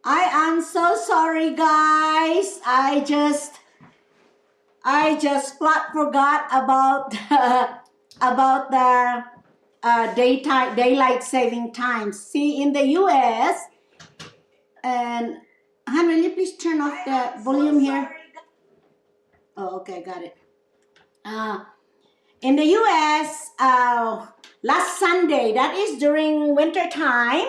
I am so sorry, guys. I just flat forgot about about the daylight saving time. See, in the U.S. and Han, will you please turn off the volume here? Oh, okay, got it. In the U.S., last Sunday, that is during winter time,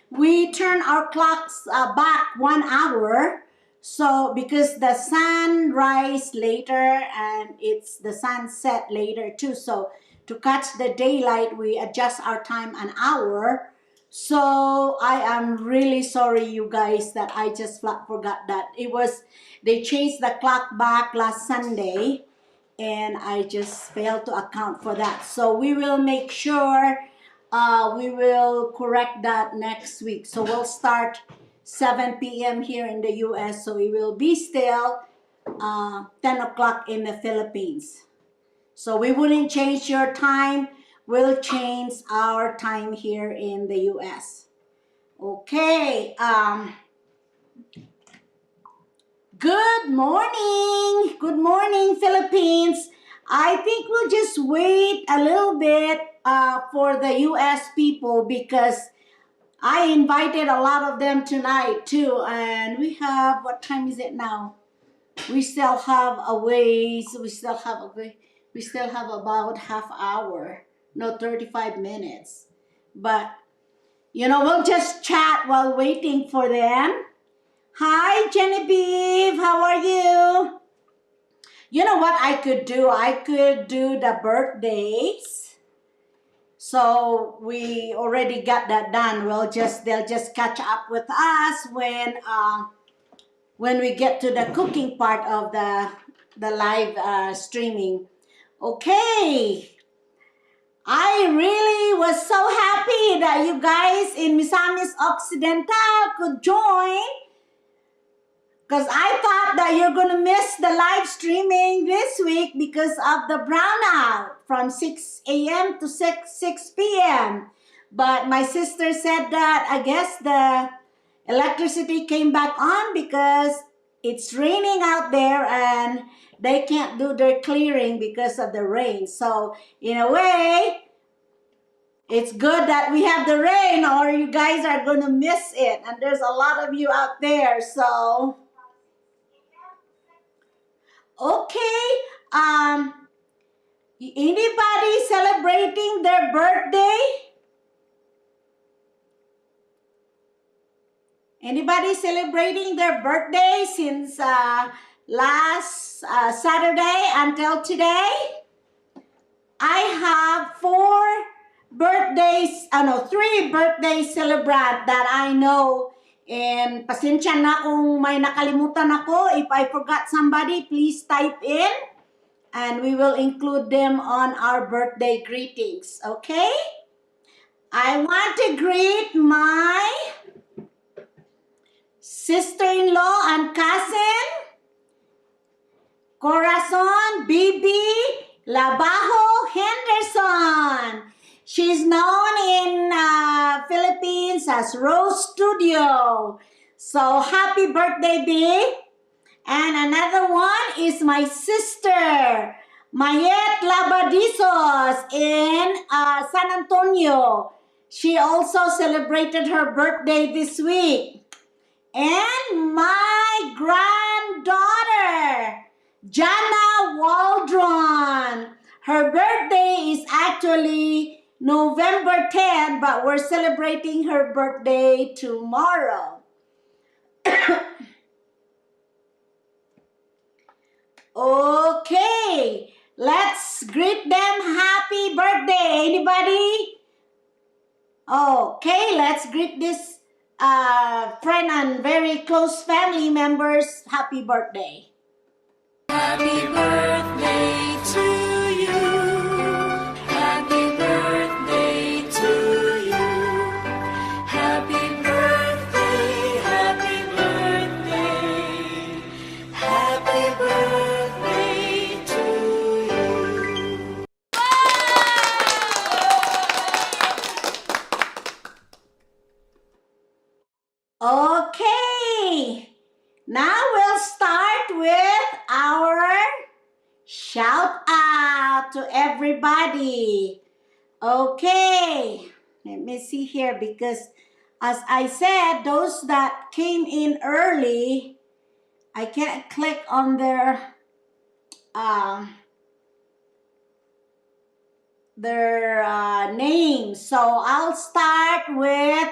we turn our clocks back 1 hour. So because the sun rise later and it's the sunset later too. So to catch the daylight, we adjust our time an hour. So I am really sorry, you guys, that I just flat forgot that. They changed the clock back last Sunday and I just failed to account for that. So we will make sure we will correct that next week. So we'll start 7 p.m. here in the U.S. So we will be still 10 o'clock in the Philippines. So we wouldn't change your time. We'll change our time here in the U.S. Okay. Good morning, Philippines. I think we'll just wait a little bit for the U.S. people because I invited a lot of them tonight too. And we have, what time is it now? We still have a ways. We still have about half hour, no, 35 minutes. But, we'll just chat while waiting for them. Hi, Genevieve, how are you? You know what I could do? I could do the birthdays. So we already got that done. They'll just catch up with us when we get to the cooking part of the live streaming. Okay. I really was so happy that you guys in Misamis Occidental could join. Because I thought that you're going to miss the live streaming this week because of the brownout from 6 a.m. to 6 p.m. But my sister said that I guess the electricity came back on because it's raining out there and they can't do their clearing because of the rain. So in a way, it's good that we have the rain or you guys are going to miss it. And there's a lot of you out there, so... Okay, anybody celebrating their birthday? Anybody celebrating their birthday since last Saturday until today? I have 3 birthday celebrant that I know. And pasensya na kung may nakalimutan ako. If I forgot somebody, please type in. And we will include them on our birthday greetings. Okay? I want to greet my sister-in-law and cousin, Corazon Bibi Labajo Henderson. She's known in Philippines as Rose Studio. So happy birthday, B. And another one is my sister, Mayet Labadizos in San Antonio. She also celebrated her birthday this week. And my granddaughter, Jana Waldron. Her birthday is actually November 10, but we're celebrating her birthday tomorrow. Okay, let's greet them happy birthday. Anybody? Okay, let's greet this friend and very close family members happy birthday. Happy birthday to you. Happy birthday to you. Happy birthday, happy birthday. Happy birthday to you. Okay, let me see here because as I said, those that came in early, I can't click on their names. So I'll start with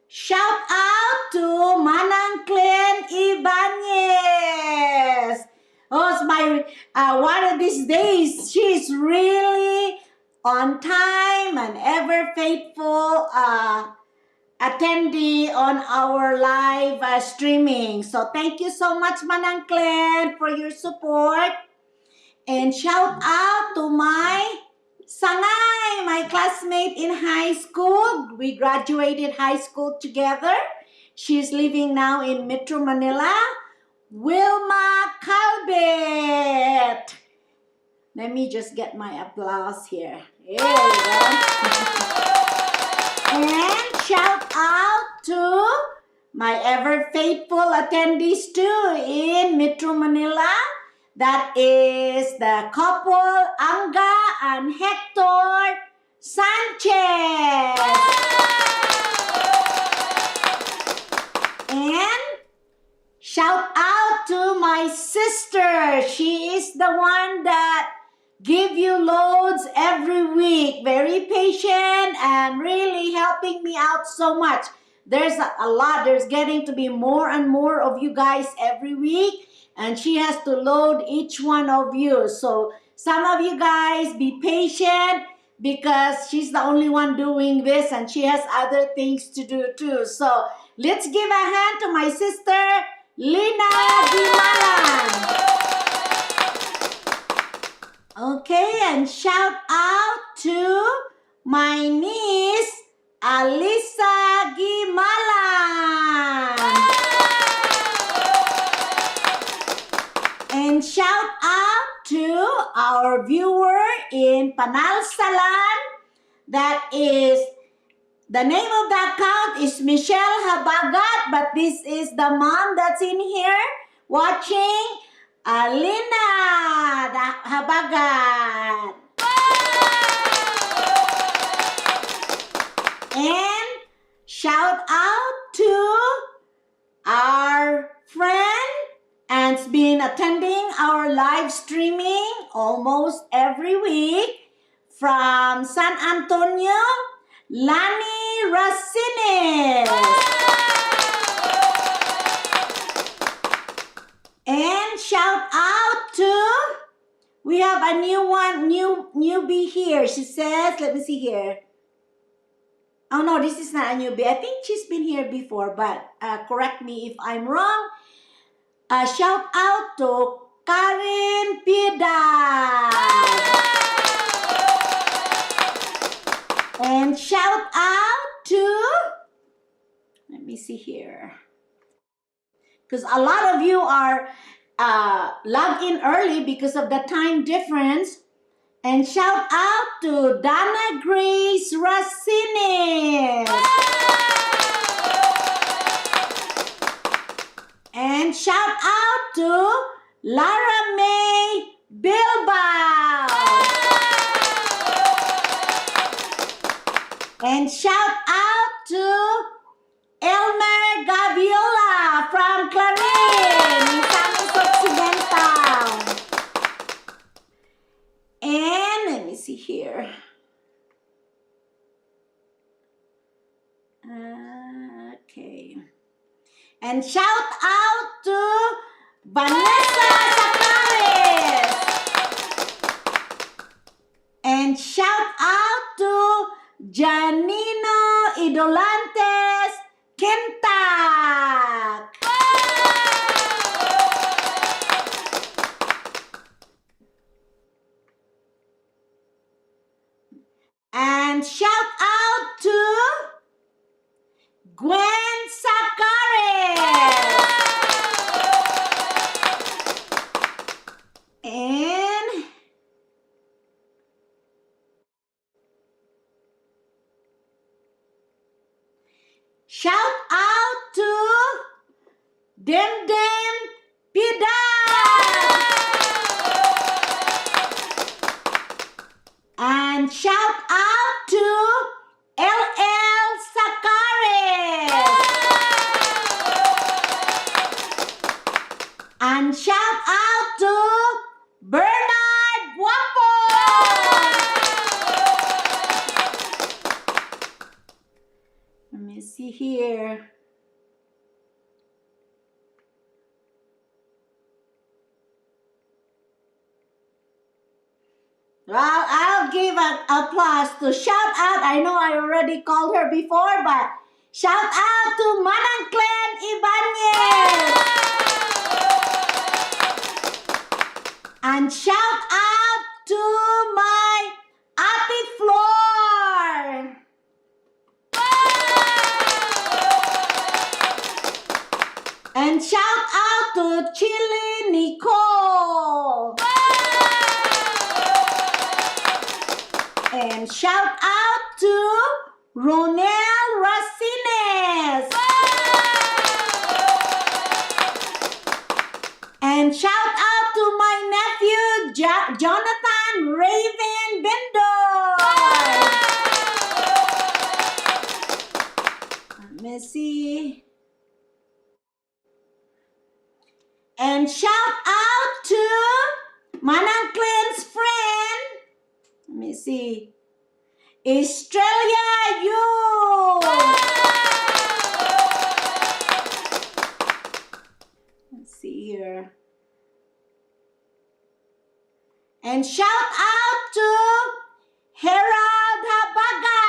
shout out to Manang Clen Ibanez. Oh, it's my one of these days. She's really on time and ever faithful attendee on our live streaming. So thank you so much, Manang Clen, for your support. And shout out to my Sangay, my classmate in high school. We graduated high school together. She's living now in Metro Manila. Wilma Calbet. Let me just get my applause here. There we go. And shout out to my ever faithful attendees too in Metro Manila. That is the couple Anga and Hector Sanchez. And shout out to my sister. She is the one that give you loads every week. Very patient and really helping me out so much. There's a lot. There's getting to be more and more of you guys every week. And she has to load each one of you. So some of you guys be patient because she's the only one doing this and she has other things to do too. So let's give a hand to my sister, Lina Dimalan. Okay, and shout out to my niece, Alisa Gimalan. And shout out to our viewer in Panalsalan. That is, the name of the account is Michelle Habagat, but this is the mom that's in here watching, Alina Habagat. And shout out to our friend and has been attending our live streaming almost every week from San Antonio, Lani Racines. And shout out to, we have a newbie here. She says, let me see here. Oh no, this is not a newbie. I think she's been here before, but correct me if I'm wrong. Shout out to Karin Piedad. And shout out to, let me see here. Because a lot of you are logged in early because of the time difference. And shout out to Dana Grace Racines. And shout out to Lara May Bilbao. And shout out to Elmer Gaviola from Clarin, Misamis Occidental. And let me see here. Okay. And shout out to Vanessa Zacares. And shout out to Janino Idolantes Kentak. And shout out to Gwen Zacares. And shout out to Dem Piedad. And shout out to LL Sakaris. And shout out to Bernard Guapo. Let me see here. Well, I'll give an applause to shout out. I know I already called her before, but shout out to Manang Clan Ibanez. And shout out to my Ate Flor. And shout out to Chili Nicole. And shout out to Ronel Racines. And shout out to my nephew Jonathan Raven Bendoy. Let me see. And shout out to Manang Clan's friend. Let me see. Australia, you. Let's see here. And shout out to Herald Habaga.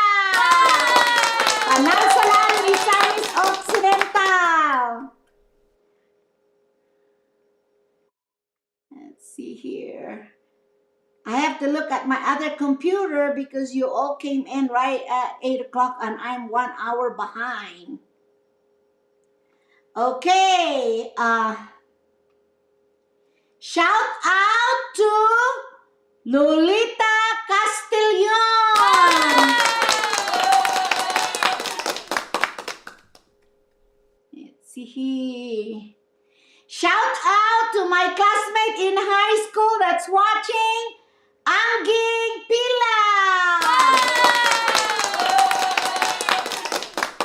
Panarsalan Misamis Occidental. Let's see here. I have to look at my other computer because you all came in right at 8 o'clock and I'm 1 hour behind. Okay. Shout out to Lolita Castillon. Let's see. Shout out to my classmate in high school that's watching. Angging Pila.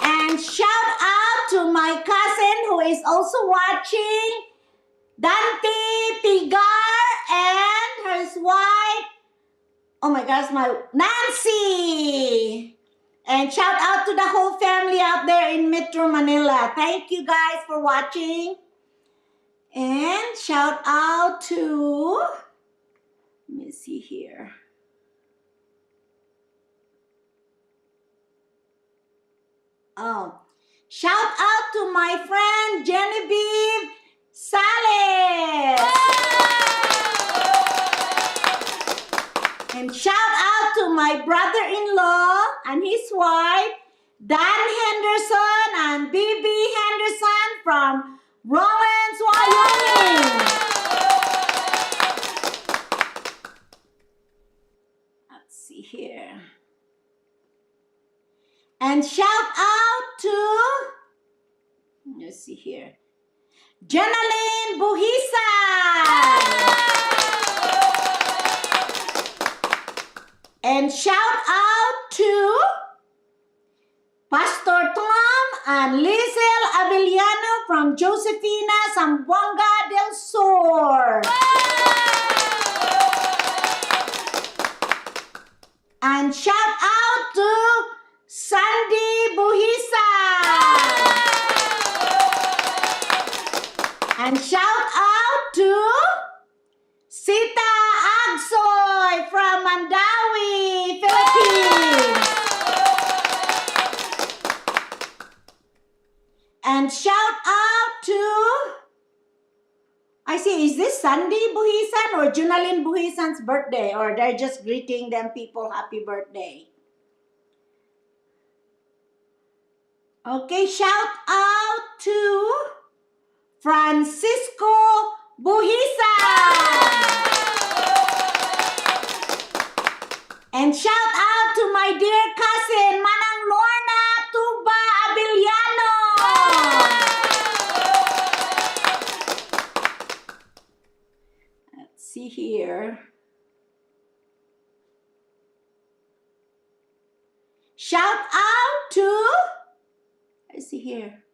And shout out to my cousin who is also watching, Dante Pigar, and his wife, oh my gosh, my Nancy. And shout out to the whole family out there in Metro Manila. Thank you guys for watching. And shout out to, let me see here. Oh, shout out to my friend Genevieve Sales. And shout out to my brother-in-law and his wife, Dan Henderson and Bibi Henderson from Rawlins, Wyoming. Let's see here. And shout out to, let's see here, Jenaline Buhisan. And shout out to Pastor Tom and Lizel Avellano from Josefina, Zamboanga del Sur. And shout out to Sandy Buhisan. And shout out to Sita Agsoy from Mandawi, Philippines. And shout out to, I see, is this Sandy Buhisan or Junalyn Buhisan's birthday? Or they're just greeting them people happy birthday? Okay, shout out to Francisco Buhisan. And shout out to my dear cousin, Manang Lorna Tuba Abiliano. Let's see here. Shout out to, let's see here,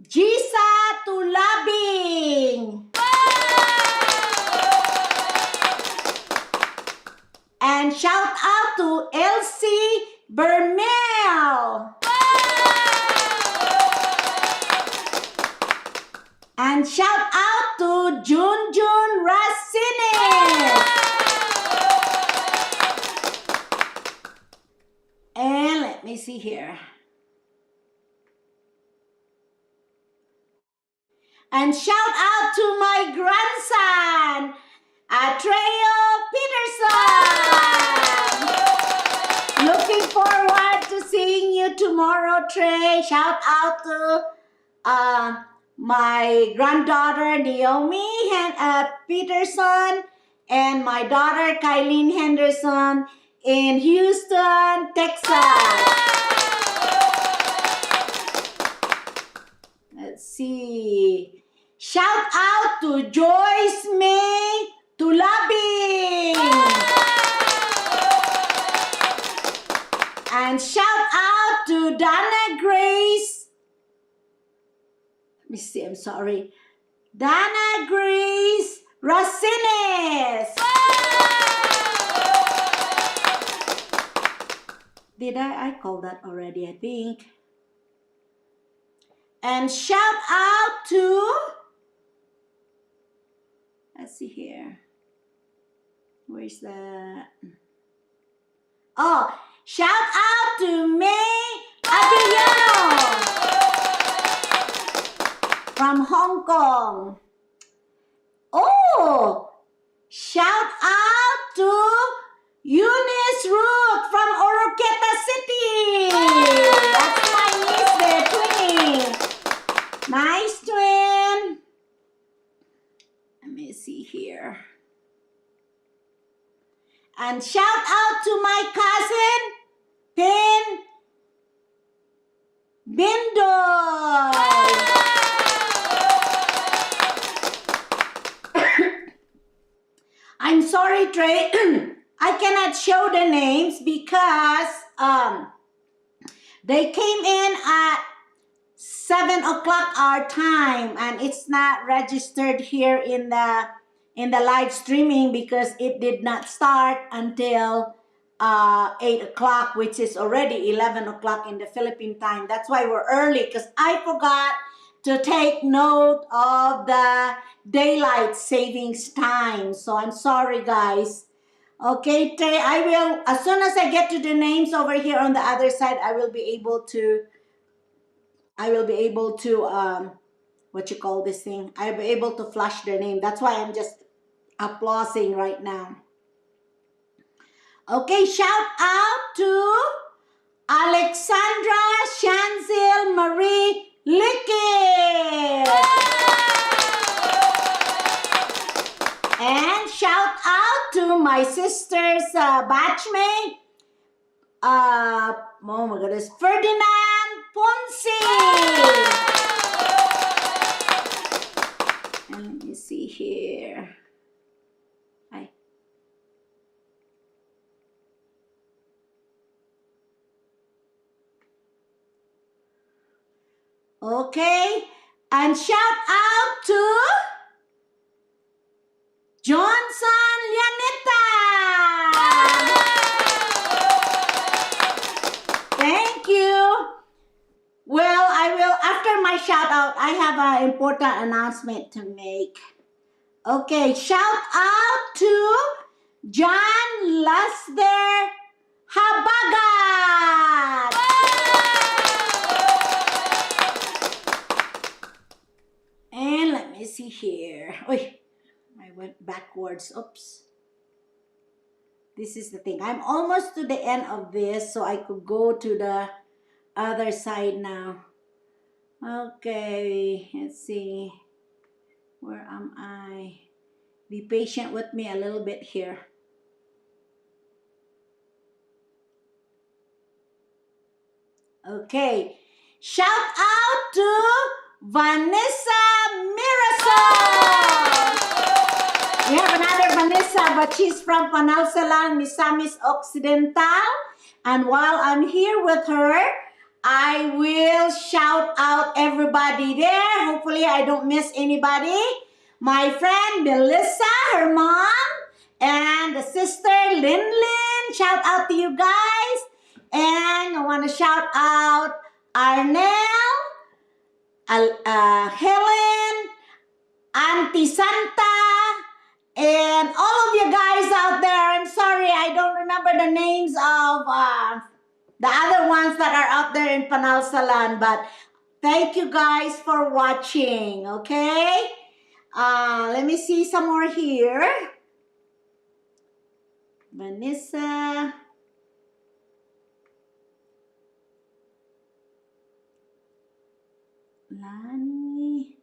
Jisa Tulabing. And shout out to Elsie Bermel. And shout out to Junjun Racines. And let me see here. And shout out to my grandson, Atreo Peterson. Looking forward to seeing you tomorrow, Trey. Shout out to my granddaughter, Naomi Peterson, and my daughter, Kylene Henderson, in Houston, Texas. Let's see. Shout out to Joyce May Tulabing. And shout out to Dana Grace. Let me see, I'm sorry. Dana Grace Racines. Did I call that already, I think. And shout out to, let's see here. Where's that? Oh, shout out to May Abiyano from Hong Kong. Oh, shout out to Eunice Ruth from Oroqueta City. That's my niece there, twinning. Nice twin. Let me see here. And shout out to my cousin, Pin Bindoy. I'm sorry, Trey. I cannot show the names because they came in at 7 o'clock our time, and it's not registered here in the live streaming because it did not start until 8 o'clock, which is already 11 o'clock in the Philippine time. That's why we're early, because I forgot to take note of the daylight savings time. So I'm sorry, guys. Okay, Trey, I will, as soon as I get to the names over here on the other side, I will be able to what you call this thing? I'll be able to flash their name. That's why I'm just applauding right now. Okay, shout out to Alexandra Shanzil Marie Lickett. And shout out to my sister's batchmate, oh my goodness, Ferdinand Ponce. And let me see here. Hi. Okay, and shout out to Johnson Lianeta. Thank you. Well, I will, after my shout out, I have an important announcement to make. Okay, shout out to John Lasder Habagat. And let me see here. Wait, I went backwards. Oops. This is the thing. I'm almost to the end of this, so I could go to the other side now. Okay, let's see. Where am I? Be patient with me a little bit here. Okay. Shout out to Vanessa Mirasol. We have another Vanessa, but she's from Panalsalan, Misamis Occidental. And while I'm here with her, I will shout out everybody there. Hopefully I don't miss anybody. My friend Melissa, her mom, and the sister Lynn. Shout out to you guys. And I want to shout out Arnell, Helen, Auntie Santa, and all of you guys out there. I'm sorry, I don't remember the names of the other ones that are out there in Panalsalan, but thank you guys for watching, okay? Let me see some more here. Vanessa. Lani.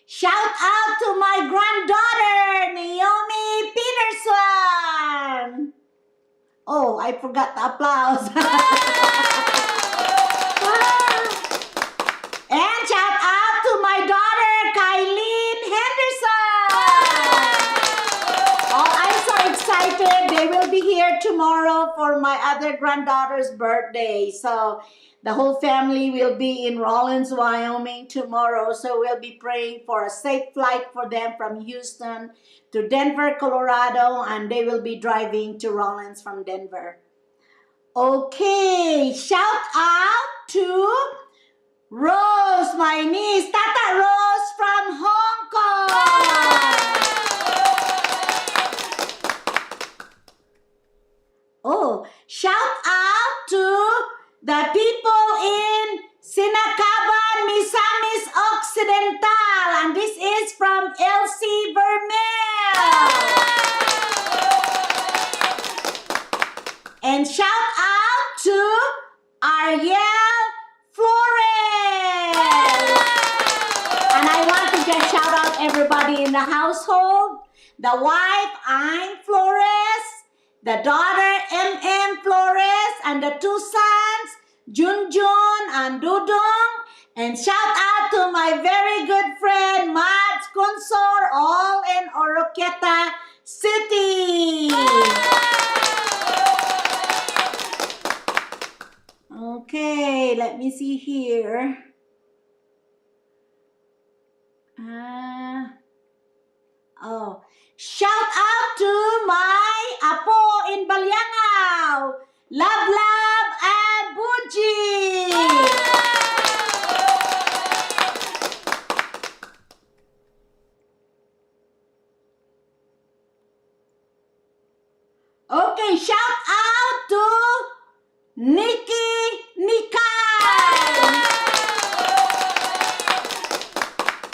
Shout out to my granddaughter, Naomi Peterson. Oh, I forgot the applause. And shout out to my daughter, Kylene Henderson. Oh, I'm so excited. They will be here tomorrow for my other granddaughter's birthday. So the whole family will be in Rawlins, Wyoming tomorrow. So we'll be praying for a safe flight for them from Houston to Denver, Colorado. And they will be driving to Rawlins from Denver. Okay, shout out to Rose, my niece, Tata Rose from Hong Kong. Oh, shout out to the people in Sinacaban, Misamis Occidental. And this is from Elsie Vermel. And shout out to Ariel Flores. And I want to just shout out everybody in the household. The wife, I'm Flores. The daughter, M.M. Flores. And the two sons, Junjun and Dudong. And shout out to my very good friend, Mads Consor, all in Oroquieta City. Okay, let me see here. Shout out to my apo in Balyangao, Love and Buji. Okay, shout out to Nikki Nikai.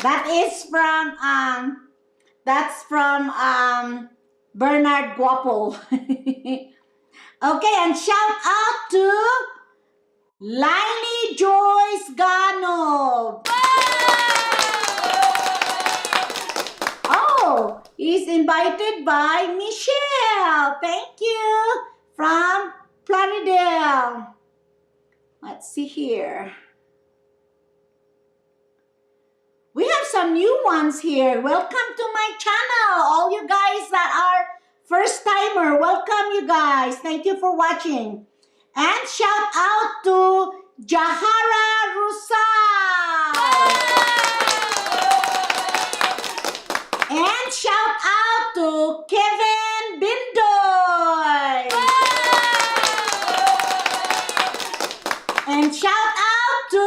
That is from Bernard Guapo. Okay, and shout out to Lainey Joyce Gano. Oh, he's invited by Michelle. Thank you. From Plaridel. Let's see here. We have some new ones here. Welcome to my channel. All you guys that are first timer, welcome you guys. Thank you for watching. And shout out to Jahara Rusal. And shout out to Kevin Bindoy. And shout out to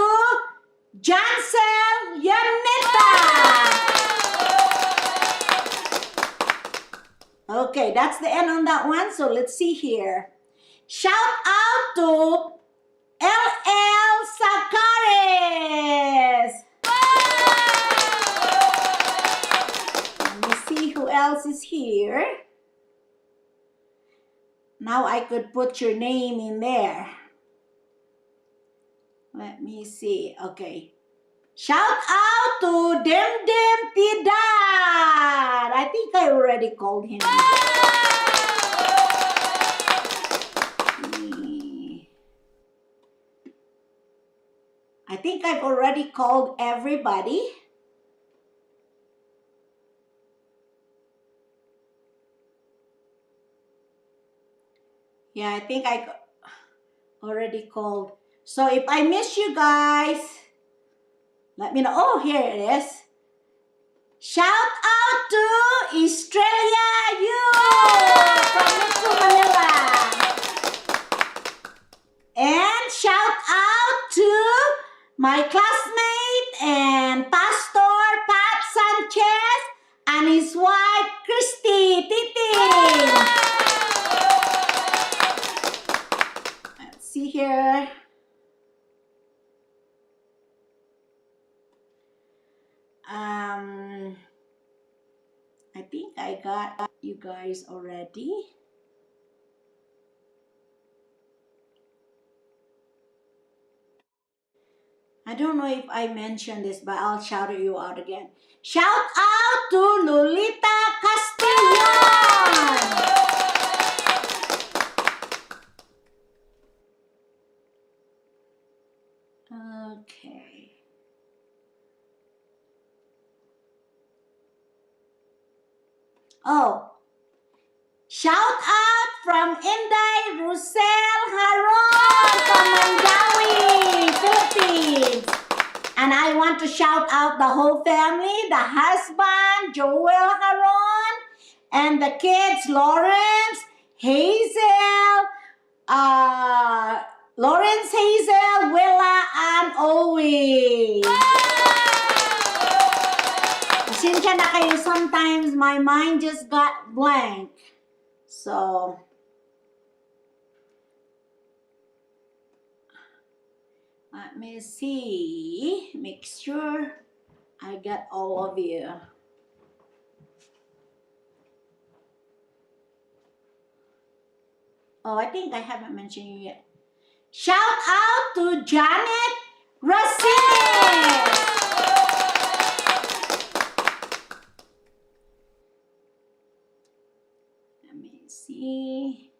Jansel Yaneta. Okay, that's the end on that one. So let's see here. Shout out to LL Sakares. Let me see who else is here. Now I could put your name in there. Let me see. Okay. Shout out to Dem Pidad. I think I already called him. I think I've already called everybody. Yeah, I think I already called. So if I miss you guys, let me know. Oh, here it is. Shout out to Australia, you from Metro Manila. And shout out to my classmate and Pastor Pat Sanchez and his wife Christy Titi. Let's see here. I think I got you guys already. I don't know if I mentioned this, but I'll shout you out again. Shout out to Lolita Castillon! Okay. Oh, shout out from Inday Rusel Haron from Mandawi, Philippines. And I want to shout out the whole family, the husband, Joel Haron, and the kids, Lawrence, Hazel, Lawrence, Hazel, Willa, and Owie. Pasensya na kayo, sometimes my mind just got blank. So, let me see. Make sure I get all of you. Oh, I think I haven't mentioned you yet. Shout out to Janet Racines. Let me see.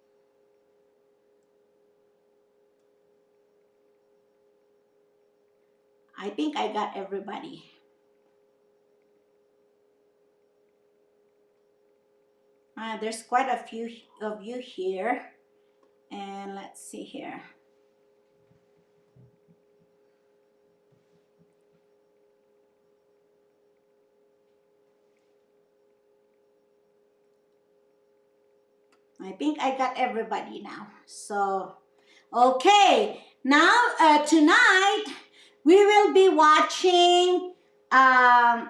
I think I got everybody. There's quite a few of you here. And let's see here. I think I got everybody now. So, okay. Now, tonight, we will be watching a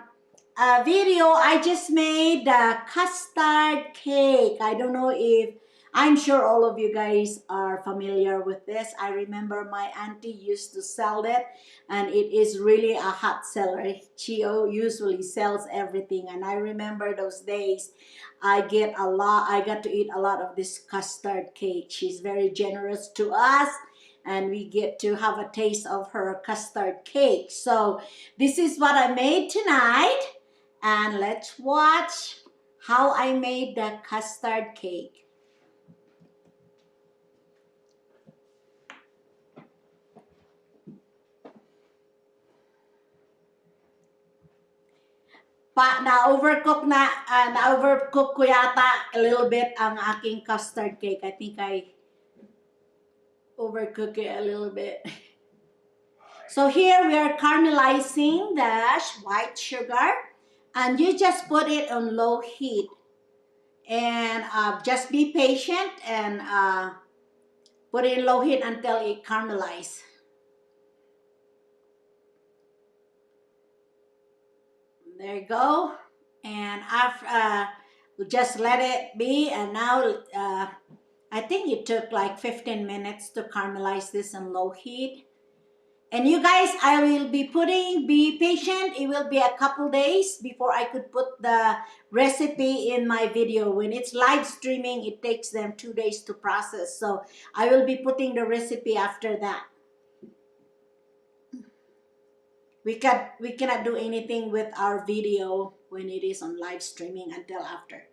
video I just made, the custard cake. I don't know if, I'm sure all of you guys are familiar with this. I remember my auntie used to sell it, and it is really a hot seller. She usually sells everything, and I remember those days. I got to eat a lot of this custard cake. She's very generous to us, and we get to have a taste of her custard cake. So this is what I made tonight, and let's watch how I made the custard cake. Na-overcook ko yata a little bit ang aking custard cake. I think I overcook it a little bit. So here we are caramelizing the white sugar, and you just put it on low heat, and just be patient and put it in low heat until it caramelizes. There you go. And after just let it be, and now I think it took like 15 minutes to caramelize this on low heat. And you guys, I will be be patient. It will be a couple days before I could put the recipe in my video. When it's live streaming, it takes them 2 days to process. So I will be putting the recipe after that. We cannot do anything with our video when it is on live streaming until after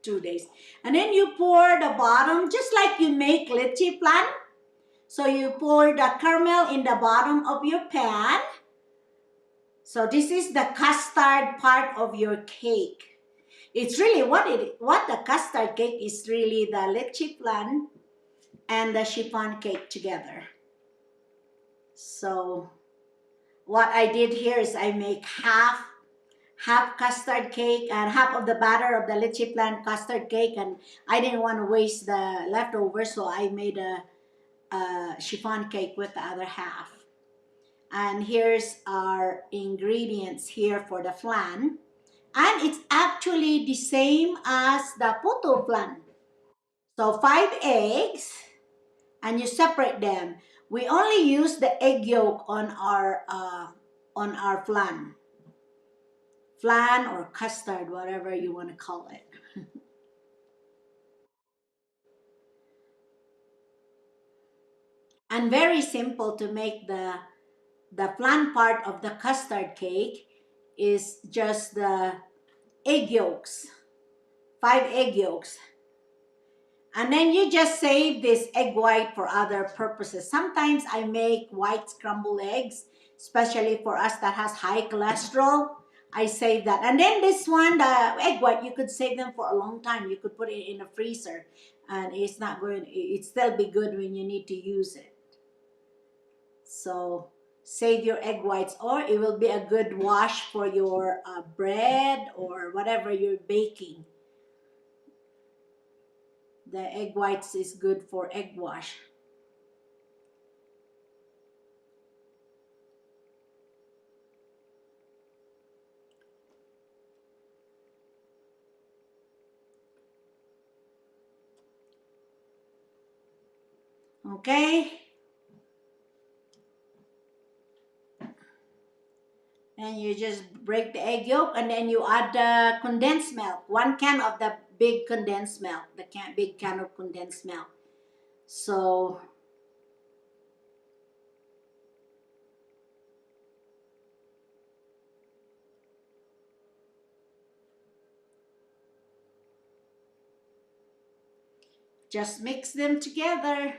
2 days. And then you pour the bottom, just like you make leche plan. So you pour the caramel in the bottom of your pan. So this is the custard part of your cake. It's really what the custard cake is really the leche plan and the chiffon cake together. So what I did here is I make half custard cake and half of the batter of the leche flan custard cake, and I didn't want to waste the leftovers, so I made a chiffon cake with the other half. And here's our ingredients here for the flan, and it's actually the same as the puto flan. So 5 eggs, and you separate them. We only use the egg yolk on our flan or custard, whatever you want to call it. And very simple to make the flan part of the custard cake is just the egg yolks, 5 egg yolks. And then you just save this egg white for other purposes. Sometimes I make white scrambled eggs, especially for us that has high cholesterol. I save that. And then this one, the egg white, you could save them for a long time. You could put it in a freezer and it still be good when you need to use it. So save your egg whites, or it will be a good wash for your bread or whatever you're baking. The egg whites is good for egg wash. Okay. And you just break the egg yolk, and then you add the condensed milk. 1 can of the big condensed milk, big can of condensed milk. So just mix them together.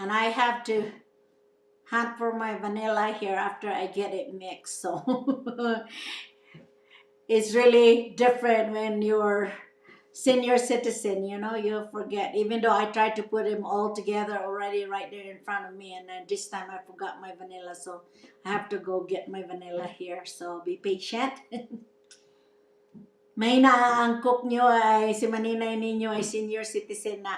And I have to hunt for my vanilla here after I get it mixed. So it's really different when you're senior citizen, you know, you forget. Even though I tried to put them all together already right there in front of me, and then this time I forgot my vanilla, so I have to go get my vanilla here. So be patient. May na ang cook nyo ay si maninay ninyo ay senior citizen na.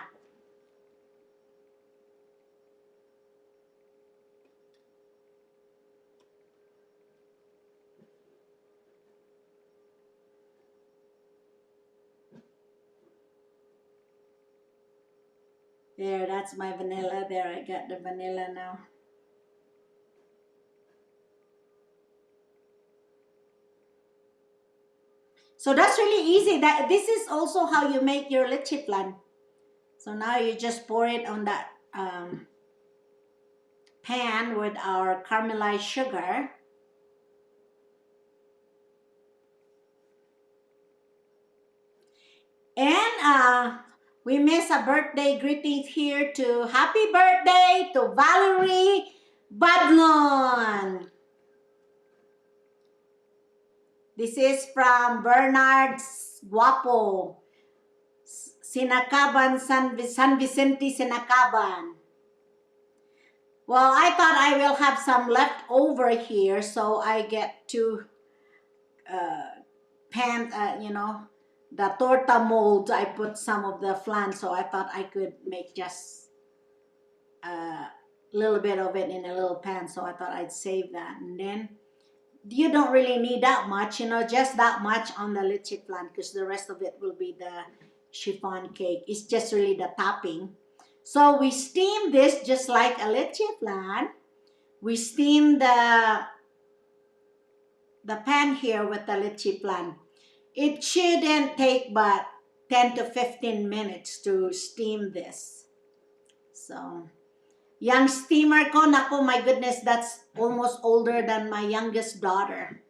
There, that's my vanilla. There, I got the vanilla now. So that's really easy. This is also how you make your leche flan. So now you just pour it on that pan with our caramelized sugar. And we miss a birthday greetings here to happy birthday to Valerie Badlon. This is from Bernard Guapo, Sinacaban, San Vicente, Sinacaban. Well, I thought I will have some left over here, so I get to you know, the torta mold. I put some of the flan, so I thought I could make just a little bit of it in a little pan, so I thought I'd save that. And then you don't really need that much, you know, just that much on the leche flan, because the rest of it will be the chiffon cake. It's just really the topping. So we steam this just like a leche flan. We steam the pan here with the leche flan. It shouldn't take but 10 to 15 minutes to steam this. So, young steamer ko, naku, my goodness, that's almost older than my youngest daughter.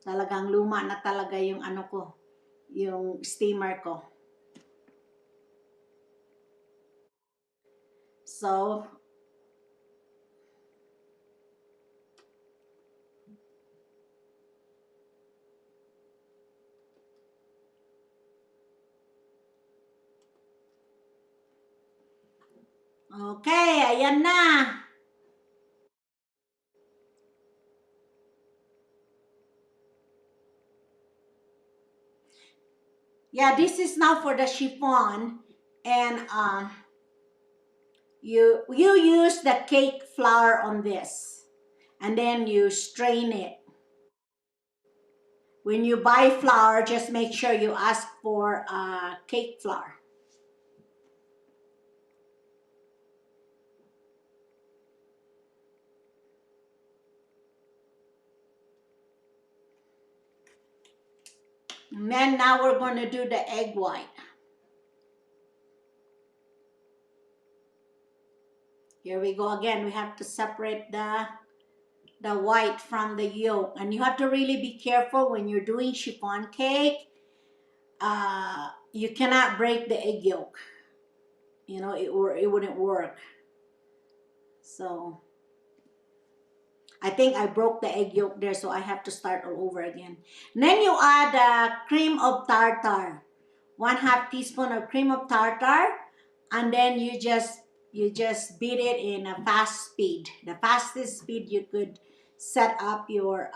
Talagang luma na talaga yung ano ko, yung steamer ko. So, Okay, ayan na. Yeah, this is now for the chiffon, and you use the cake flour on this, and then you strain it. When you buy flour, just make sure you ask for cake flour. And then now we're going to do the egg white. Here we go again. We have to separate the white from the yolk. And you have to really be careful when you're doing chiffon cake. You cannot break the egg yolk. You know, it wouldn't work. So I think I broke the egg yolk there, so I have to start all over again. And then you add cream of tartar. 1/2 teaspoon of cream of tartar, and then you just beat it in a fast speed. The fastest speed you could set up your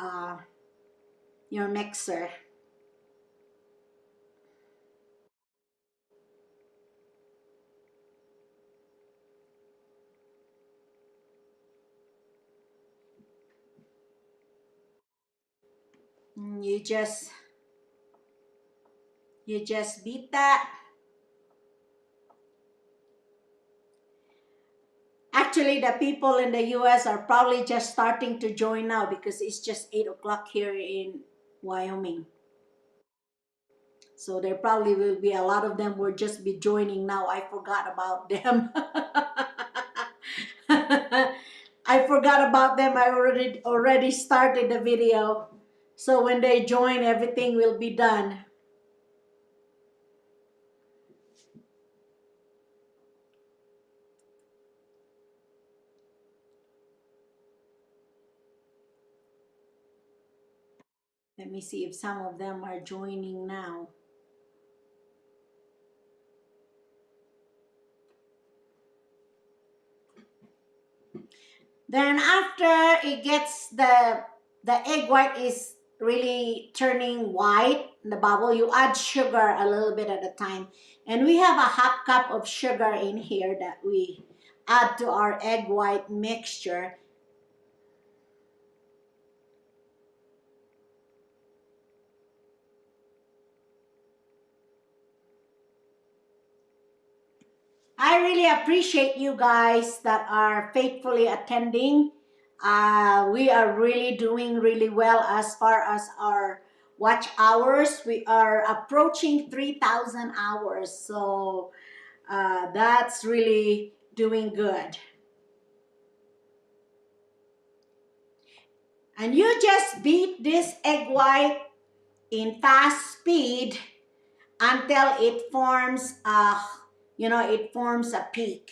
mixer. You just beat that. Actually, the people in the US are probably just starting to join now because it's just 8 o'clock here in Wyoming. So there probably will be a lot of them will just be joining now. I forgot about them. I forgot about them. I already started the video. So when they join, everything will be done. Let me see if some of them are joining now. Then after it gets the egg white is really turning white, the bubble, you add sugar a little bit at a time. And we have a 1/2 cup of sugar in here that we add to our egg white mixture. I really appreciate you guys that are faithfully attending. We are really doing really well as far as our watch hours. We are approaching 3,000 hours. So that's really doing good. And you just beat this egg white in fast speed until it forms it forms a peak.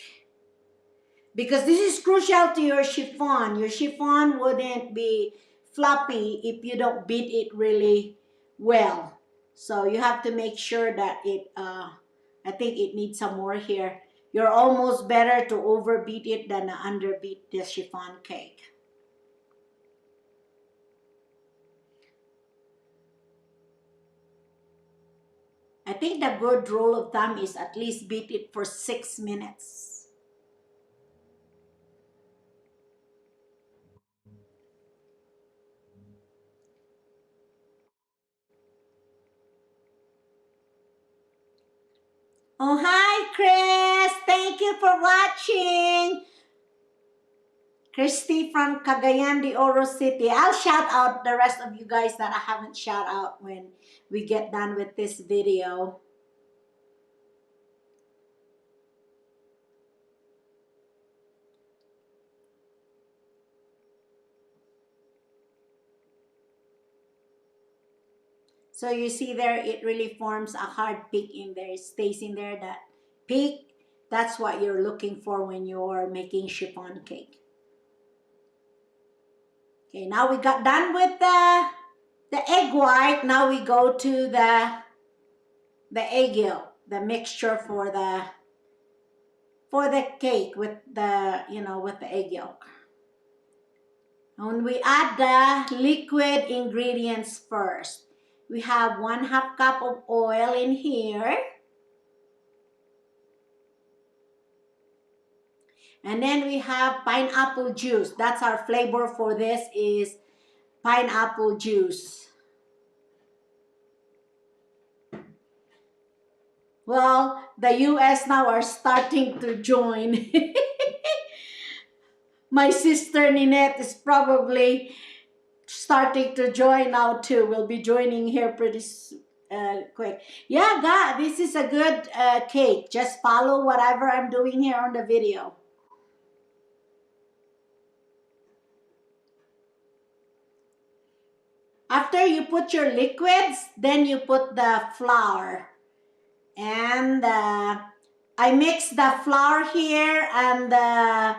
Because this is crucial to your chiffon. Your chiffon wouldn't be fluffy if you don't beat it really well. So you have to make sure that I think it needs some more here. You're almost better to overbeat it than underbeat the chiffon cake. I think the good rule of thumb is at least beat it for 6 minutes. Oh, hi, Chris. Thank you for watching. Christy from Cagayan de Oro City. I'll shout out the rest of you guys that I haven't shout out when we get done with this video. So you see there, it really forms a hard peak in there. It stays in there, that peak. That's what you're looking for when you're making chiffon cake. Okay, now we got done with the egg white. Now we go to the egg yolk, the mixture for the for the cake with the, with the egg yolk. And we add the liquid ingredients first. We have 1/2 cup of oil in here. And then we have pineapple juice. That's our flavor for this, is pineapple juice. Well, the US now are starting to join. My sister Ninette is probably starting to join now too. We'll be joining here pretty quick. Yeah, God, this is a good cake. Just follow whatever I'm doing here on the video. After you put your liquids, then you put the flour. And I mix the flour here and the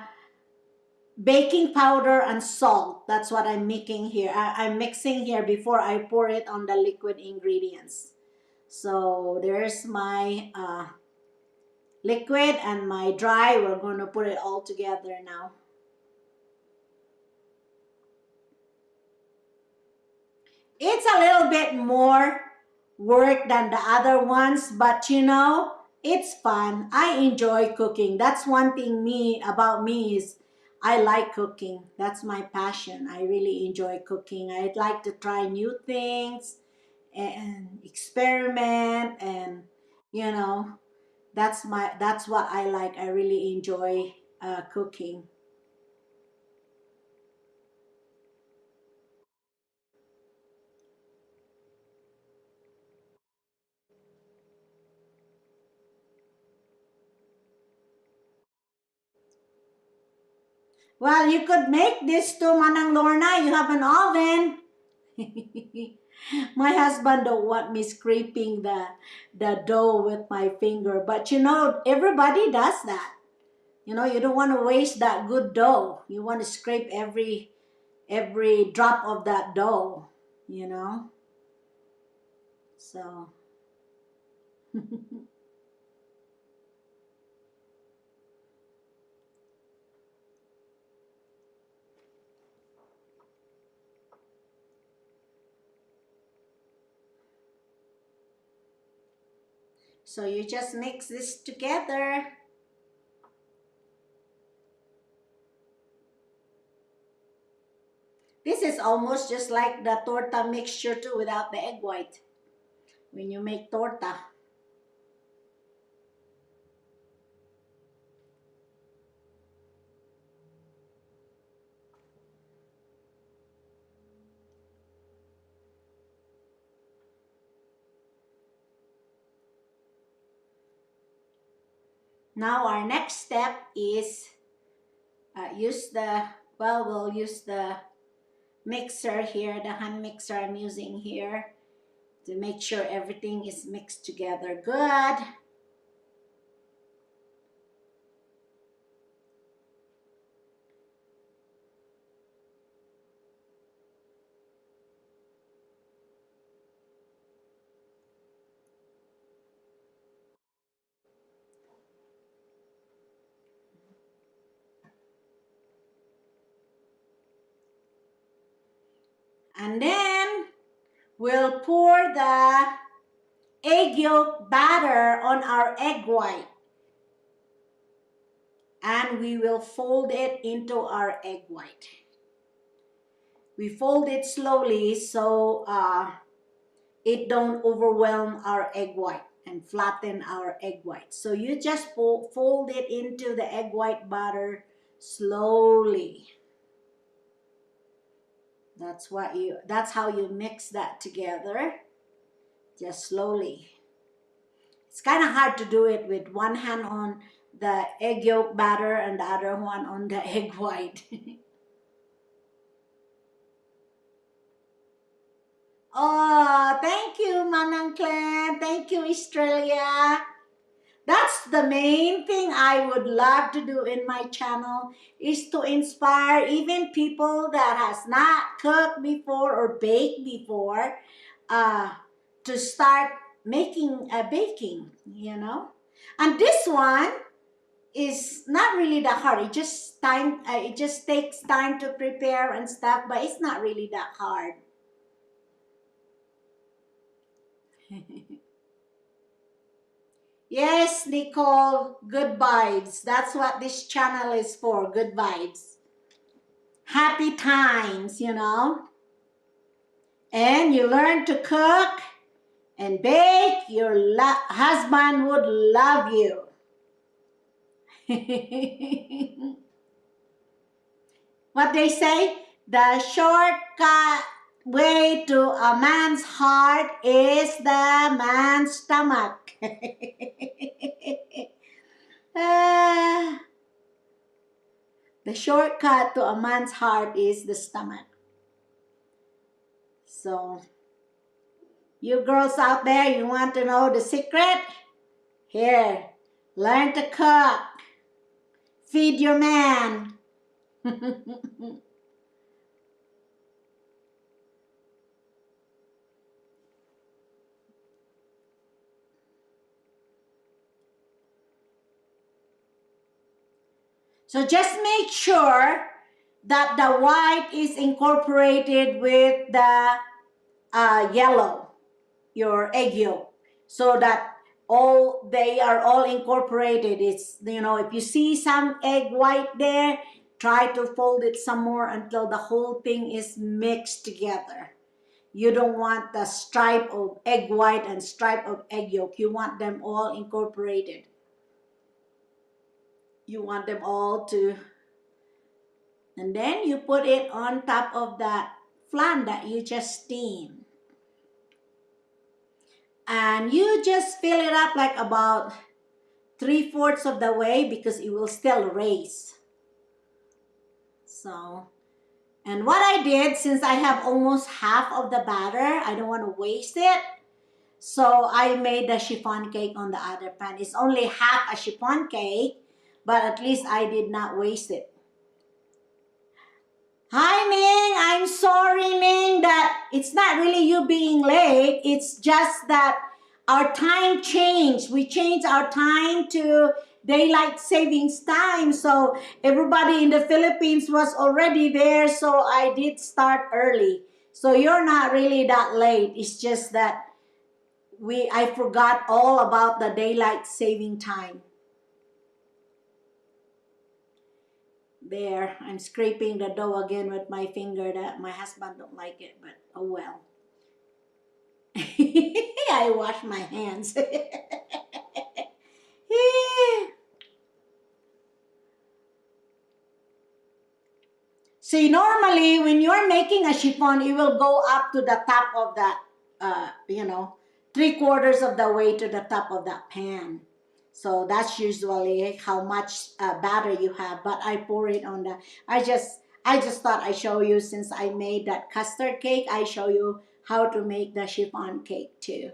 baking powder and salt. That's what I'm making here. I'm mixing here before I pour it on the liquid ingredients. So there's my liquid and my dry. We're going to put it all together now. It's a little bit more work than the other ones, but it's fun. I enjoy cooking. That's one thing about me is I like cooking. That's my passion. I really enjoy cooking. I'd like to try new things and experiment, and that's what I like. I really enjoy cooking. Well, you could make this too, Manang Lorna. You have an oven. My husband don't want me scraping the dough with my finger, but everybody does that. You don't want to waste that good dough. You want to scrape every drop of that dough, So so you just mix this together. This is almost just like the torta mixture too, without the egg white. When you make torta. Now our next step is we'll use the mixer here, the hand mixer I'm using here, to make sure everything is mixed together good. And then we'll pour the egg yolk batter on our egg white. And we will fold it into our egg white. We fold it slowly so it don't overwhelm our egg white and flatten our egg white. So you just fold it into the egg white batter slowly. That's how you mix that together. Just slowly. It's kind of hard to do it with one hand on the egg yolk batter and the other one on the egg white. Oh, thank you, Manang Clan. Thank you, Australia. That's the main thing I would love to do in my channel, is to inspire even people that has not cooked before or baked before to start baking, And this one is not really that hard. It just it just takes time to prepare and stuff, but it's not really that hard. Yes, Nicole, good vibes. That's what this channel is for, good vibes. Happy times, you know. And you learn to cook and bake, your husband would love you. What they say, the shortcut way to a man's heart is the man's stomach. Ah, the shortcut to a man's heart is the stomach. So, you girls out there, you want to know the secret? Here, learn to cook. Feed your man. So just make sure that the white is incorporated with the yellow, your egg yolk, so that they are all incorporated. It's, you know, if you see some egg white there, try to fold it some more until the whole thing is mixed together. You don't want the stripe of egg white and stripe of egg yolk. You want them all incorporated. You want them all to, and then you put it on top of that flan that you just steamed. And you just fill it up like about 3/4 of the way because it will still raise. So, and what I did, since I have almost half of the batter, I don't want to waste it. So I made the chiffon cake on the other pan. It's only half a chiffon cake, but at least I did not waste it. Hi, Ming. I'm sorry, Ming, that it's not really you being late. It's just that our time changed. We changed our time to daylight savings time. So everybody in the Philippines was already there. So I did start early. So you're not really that late. It's just that I forgot all about the daylight saving time. There, I'm scraping the dough again with my finger. That my husband don't like it, but oh well. I wash my hands. See, normally when you're making a chiffon, it will go up to the top of that, 3/4 of the way to the top of that pan. So that's usually how much batter you have. But I pour it on the, I just thought I show you, since I made that custard cake, I show you how to make the chiffon cake too.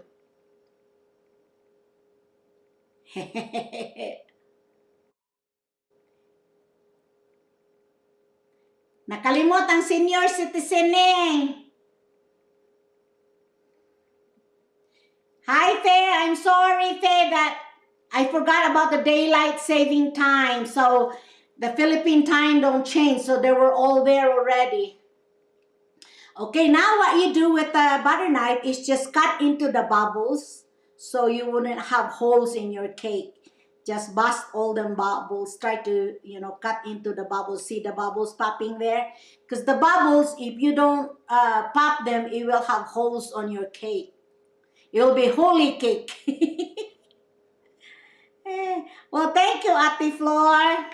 Nakalimot ang senior citizening. Hi, Faye. I'm sorry, Faye, that I forgot about the daylight saving time. So the Philippine time don't change. So they were all there already. Okay, now what you do with the butter knife is just cut into the bubbles so you wouldn't have holes in your cake. Just bust all them bubbles. Try to, cut into the bubbles. See the bubbles popping there? Because the bubbles, if you don't pop them, it will have holes on your cake. It'll be holy cake. Well, thank you, Ate Flor.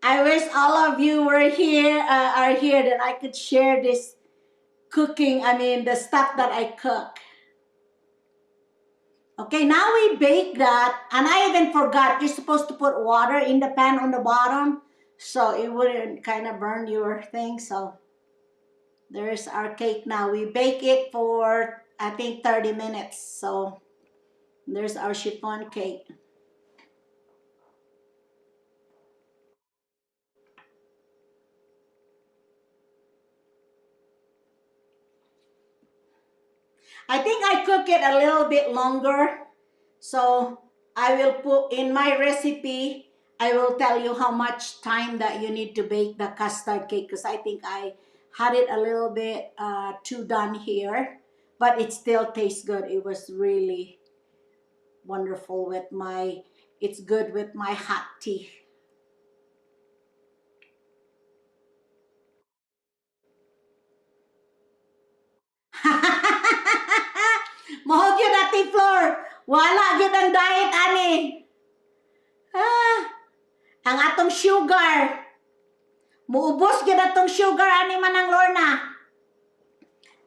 I wish all of you are here that I could share this cooking. I mean, the stuff that I cook. Okay, now we bake that, and I even forgot, you're supposed to put water in the pan on the bottom so it wouldn't kind of burn your thing. So there's our cake now. We bake it for, I think, 30 minutes. So there's our chiffon cake. I think I cook it a little bit longer. So I will put in my recipe, I will tell you how much time that you need to bake the custard cake, because I think I had it a little bit too done here, but it still tastes good. It was really wonderful with it's good with my hot tea. Mahal yun ati Flor. Wala yun ang diet ani. Ah, ang atong sugar. Muubos yun atong sugar ani manang Lorna.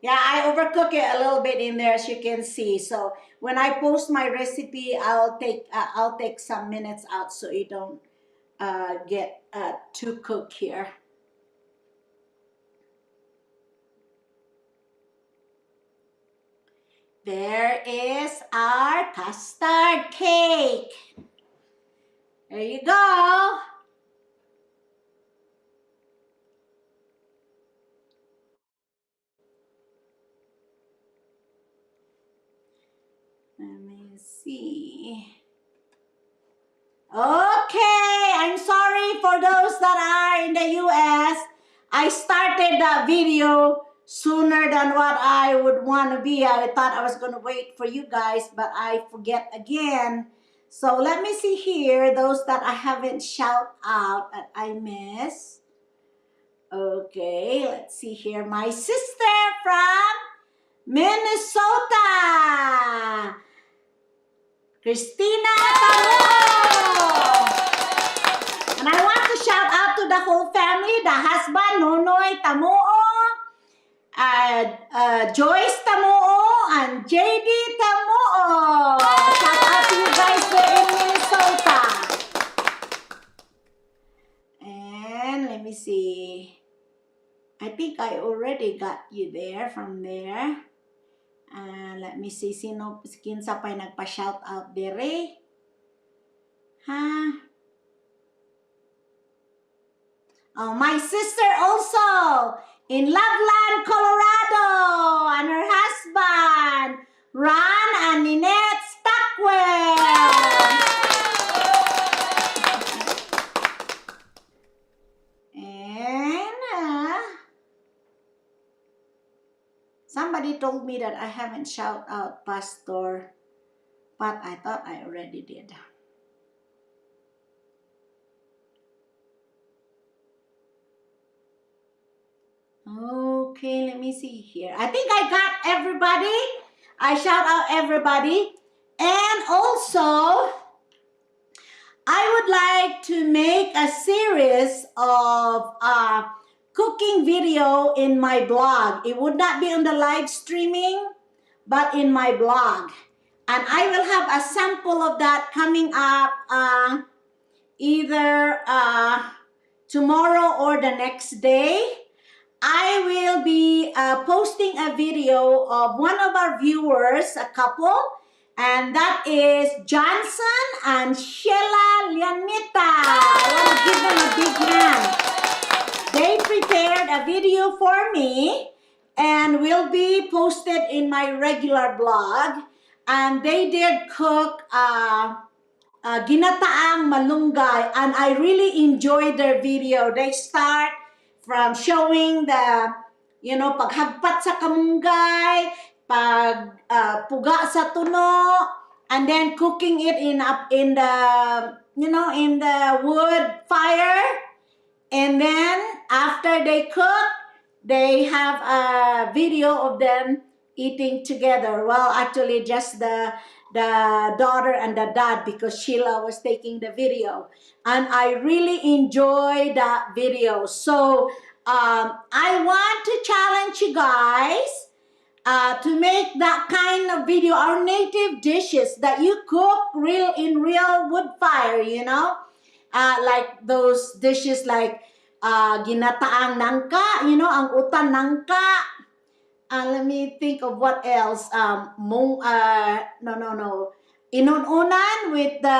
Yeah, I overcook it a little bit in there, as you can see. So when I post my recipe, I'll take some minutes out so you don't get too cooked here. There is our custard cake. There you go. Let me see. Okay, I'm sorry for those that are in the US. I started that video sooner than what I would want to be. I thought I was going to wait for you guys, but I forget again. So let me see here, those that I haven't shout out that I miss. Okay, let's see here. My sister from Minnesota, Christina Tamo. And I want to shout out to the whole family, the husband, Nonoy Tamoo, Joyce Tamoo, and JD Tamoo. Shout out to you guys there in Minnesota. And let me see. I think I already got you there from there. Let me see, kinsa pa'y nagpa-shout out there. Oh, my sister also in Loveland, Colorado, and her husband, Ron and Ninette Stockwell. And somebody told me that I haven't shout out Pastor, but I thought I already did. Okay, let me see here. I think I got everybody. I shout out everybody. And also, I would like to make a series of cooking video in my blog. It would not be on the live streaming, but in my blog. And I will have a sample of that coming up either tomorrow or the next day. I will be posting a video of one of our viewers, a couple, and that is Johnson and Sheila Lianita. I want to give them a big hand. They prepared a video for me and will be posted in my regular blog. And they did cook ginataang malunggay, and I really enjoyed their video. They start from showing the, paghagpat sa kamunggay, puga sa tuno, and then cooking it in the, in the wood fire. And then after they cook, they have a video of them eating together. Well, actually just the daughter and the dad, because Sheila was taking the video, and I really enjoyed that video. So I want to challenge you guys to make that kind of video, our native dishes that you cook in real wood fire, like those dishes like ginataang nangka, ang utan nangka. Let me think of what else. Inununan with the,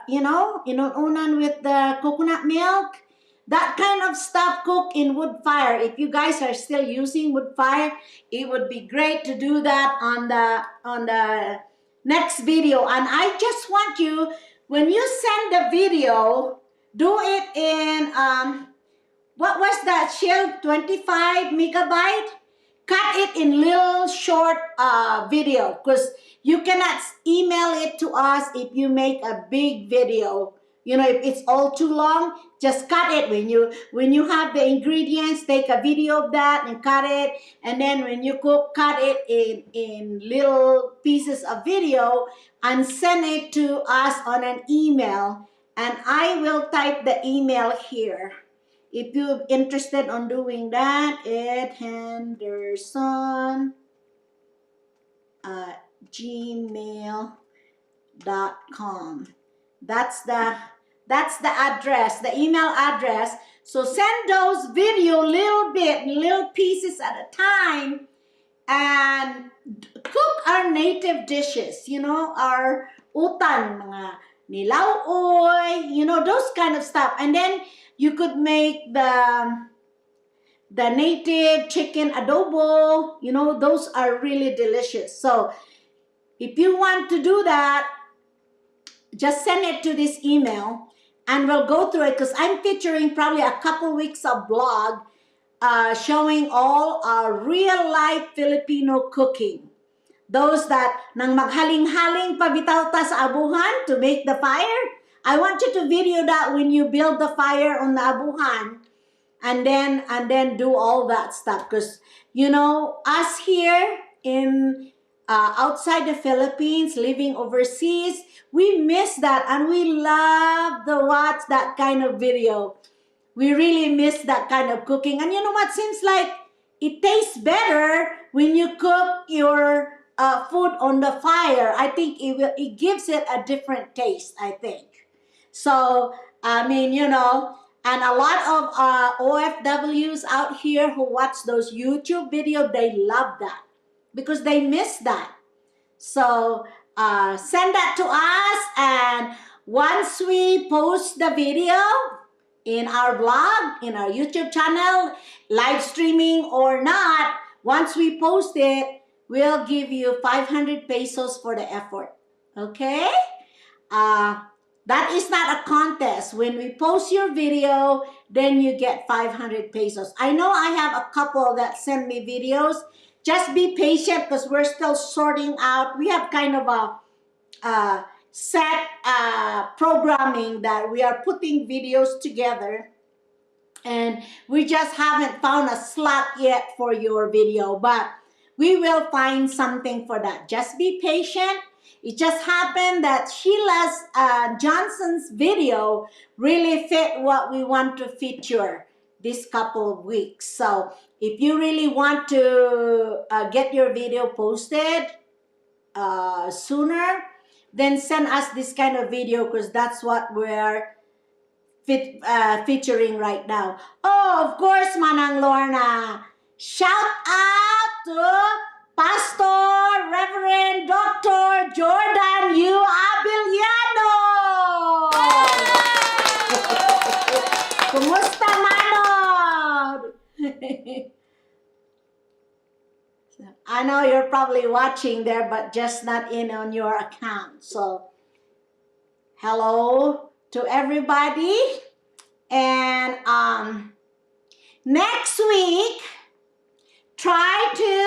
inununan with the coconut milk. That kind of stuff cooked in wood fire. If you guys are still using wood fire, it would be great to do that on the next video. And I just want you, when you send the video, do it in, what was that, Shield? 25 megabyte? Cut it in little short video, because you cannot email it to us if you make a big video. You know, if it's all too long, just cut it. When you have the ingredients, take a video of that and cut it. And then when you cook, cut it in little pieces of video and send it to us on an email. And I will type the email here. If you're interested on doing that, Ed Henderson at gmail.com. That's the address, the email address. So send those video little pieces at a time, and cook our native dishes, you know, our utan, mga nilauoy, you know, those kind of stuff. And then you could make the native chicken adobo, you know, those are really delicious. So if you want to do that, just send it to this email and we'll go through it, because I'm featuring probably a couple weeks of blog showing all our real life Filipino cooking. Those that nang maghaling-haling pabitaw ta sa abuhan to make the fire. I want you to video that when you build the fire on the abuhan, and then do all that stuff. Because, you know, us here in outside the Philippines, living overseas, we miss that, and we love to watch that kind of video. We really miss that kind of cooking. And you know what? Seems like it tastes better when you cook your food on the fire. I think it gives it a different taste, I think. So, I mean, you know, and a lot of OFWs out here who watch those YouTube videos, they love that because they miss that. So, send that to us, and once we post the video in our blog, in our YouTube channel, live streaming or not, once we post it, we'll give you 500 pesos for the effort. Okay? That is not a contest. When we post your video, then you get 500 pesos. I know I have a couple that send me videos. Just be patient because we're still sorting out. We have kind of a set programming that we are putting videos together. And we just haven't found a slot yet for your video. But we will find something for that. Just be patient. It just happened that Sheila's Johnson's video really fit what we want to feature this couple of weeks. So if you really want to get your video posted sooner, then send us this kind of video, because that's what we're featuring right now. Oh, of course, Manang Lorna. Shout out to Pastor Reverend Dr. Jordan U. Abiliano. Kumusta, Mano? I know you're probably watching there, but just not in on your account. So, hello to everybody. And next week, try to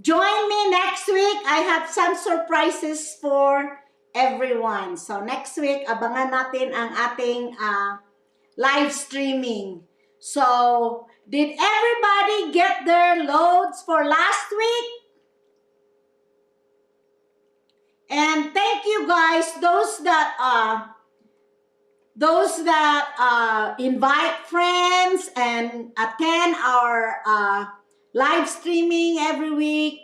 join me next week. I have some surprises for everyone. So next week, abangan natin ang ating live streaming. So, did everybody get their loads for last week? And thank you guys, those that invite friends and attend our live streaming every week.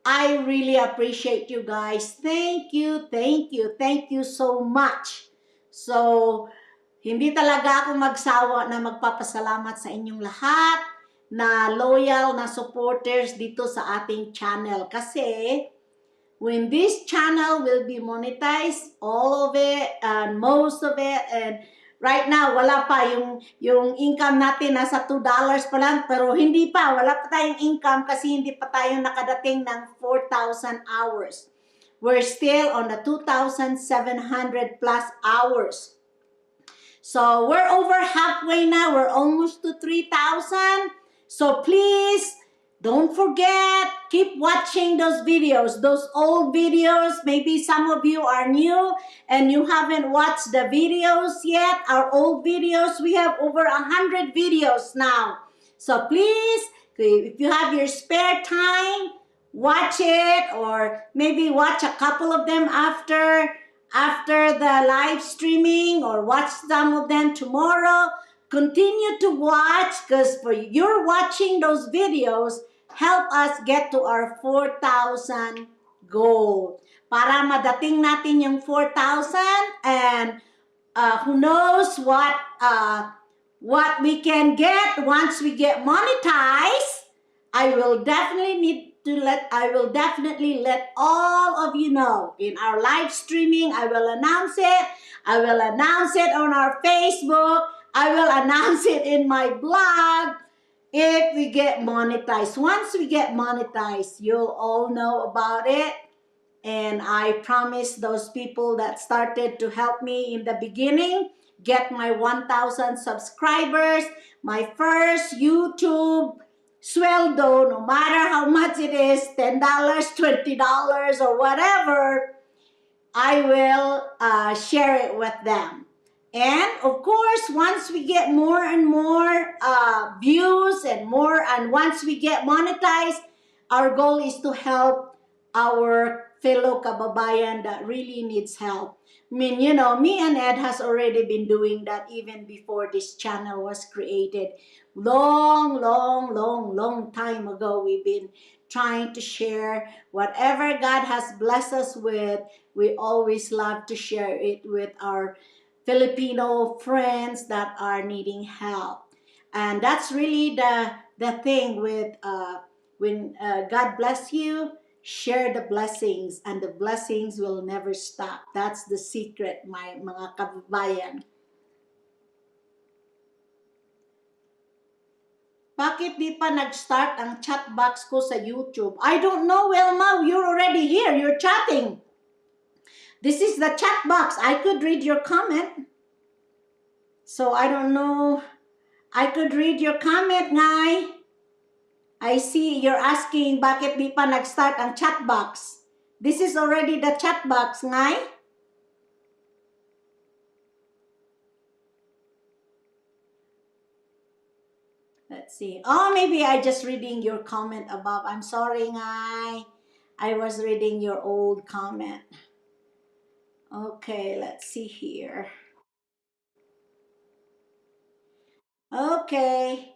I really appreciate you guys. Thank you so much. So, hindi talaga ako magsawa na magpapasalamat sa inyong lahat na loyal na supporters dito sa ating channel. Kasi, when this channel will be monetized, all of it and most of it, and right now, wala pa yung income natin, nasa $2 pa lang, pero hindi pa, wala pa tayong income kasi hindi pa tayo nakadating ng 4,000 hours. we're still on the 2,700 plus hours. So we're over halfway now. We're almost to 3,000. So please don't forget, keep watching those videos, those old videos. Maybe some of you are new and you haven't watched the videos yet. Our old videos, we have over 100 videos now. So please, if you have your spare time, watch it, or maybe watch a couple of them after the live streaming, or watch some of them tomorrow. Continue to watch, because for you're watching those videos, help us get to our 4,000 goal. Para madating natin yung 4,000, and who knows what we can get once we get monetized. I will definitely let all of you know in our live streaming. I will announce it. I will announce it on our Facebook. I will announce it in my blog if we get monetized. Once we get monetized, you'll all know about it. And I promise those people that started to help me in the beginning get my 1,000 subscribers, my first YouTube sweldo, no matter how much it is, $10, $20, or whatever, I will share it with them. And of course, once we get more and more views and once we get monetized, our goal is to help our fellow kababayan that really needs help. I mean, you know, me and Ed has already been doing that even before this channel was created. Long time ago, we've been trying to share whatever God has blessed us with. We always love to share it with our Filipino friends that are needing help. And that's really the thing with when God bless you, share the blessings, and the blessings will never stop. That's the secret, my mga kababayan. Bakit di pa nag-start ang chat box ko sa YouTube? I don't know, Wilma. You're already here. You're chatting. This is the chat box. I could read your comment. So I don't know. I could read your comment, Ngay. I see you're asking bakit di pa nag-start ang chat box. This is already the chat box, Ngay. Let's see. Oh, maybe I just reading your comment above. I'm sorry, Ngay. I was reading your old comment. Okay, let's see here. Okay.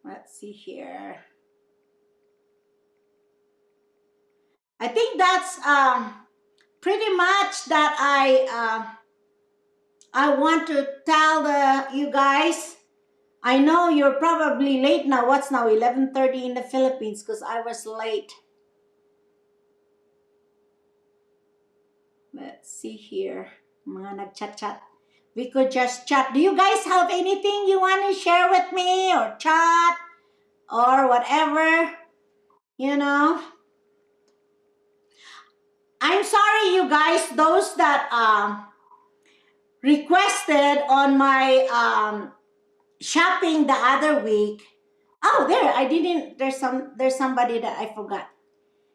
Let's see here. I think that's pretty much that I want to tell you guys. I know you're probably late now. What's now 11:30 in the Philippines, because I was late. Let's see here. Mga nag-chat-chat. We could just chat. Do you guys have anything you want to share with me, or chat, or whatever? You know? I'm sorry, you guys, those that requested on my shopping the other week. Oh, there's somebody that I forgot.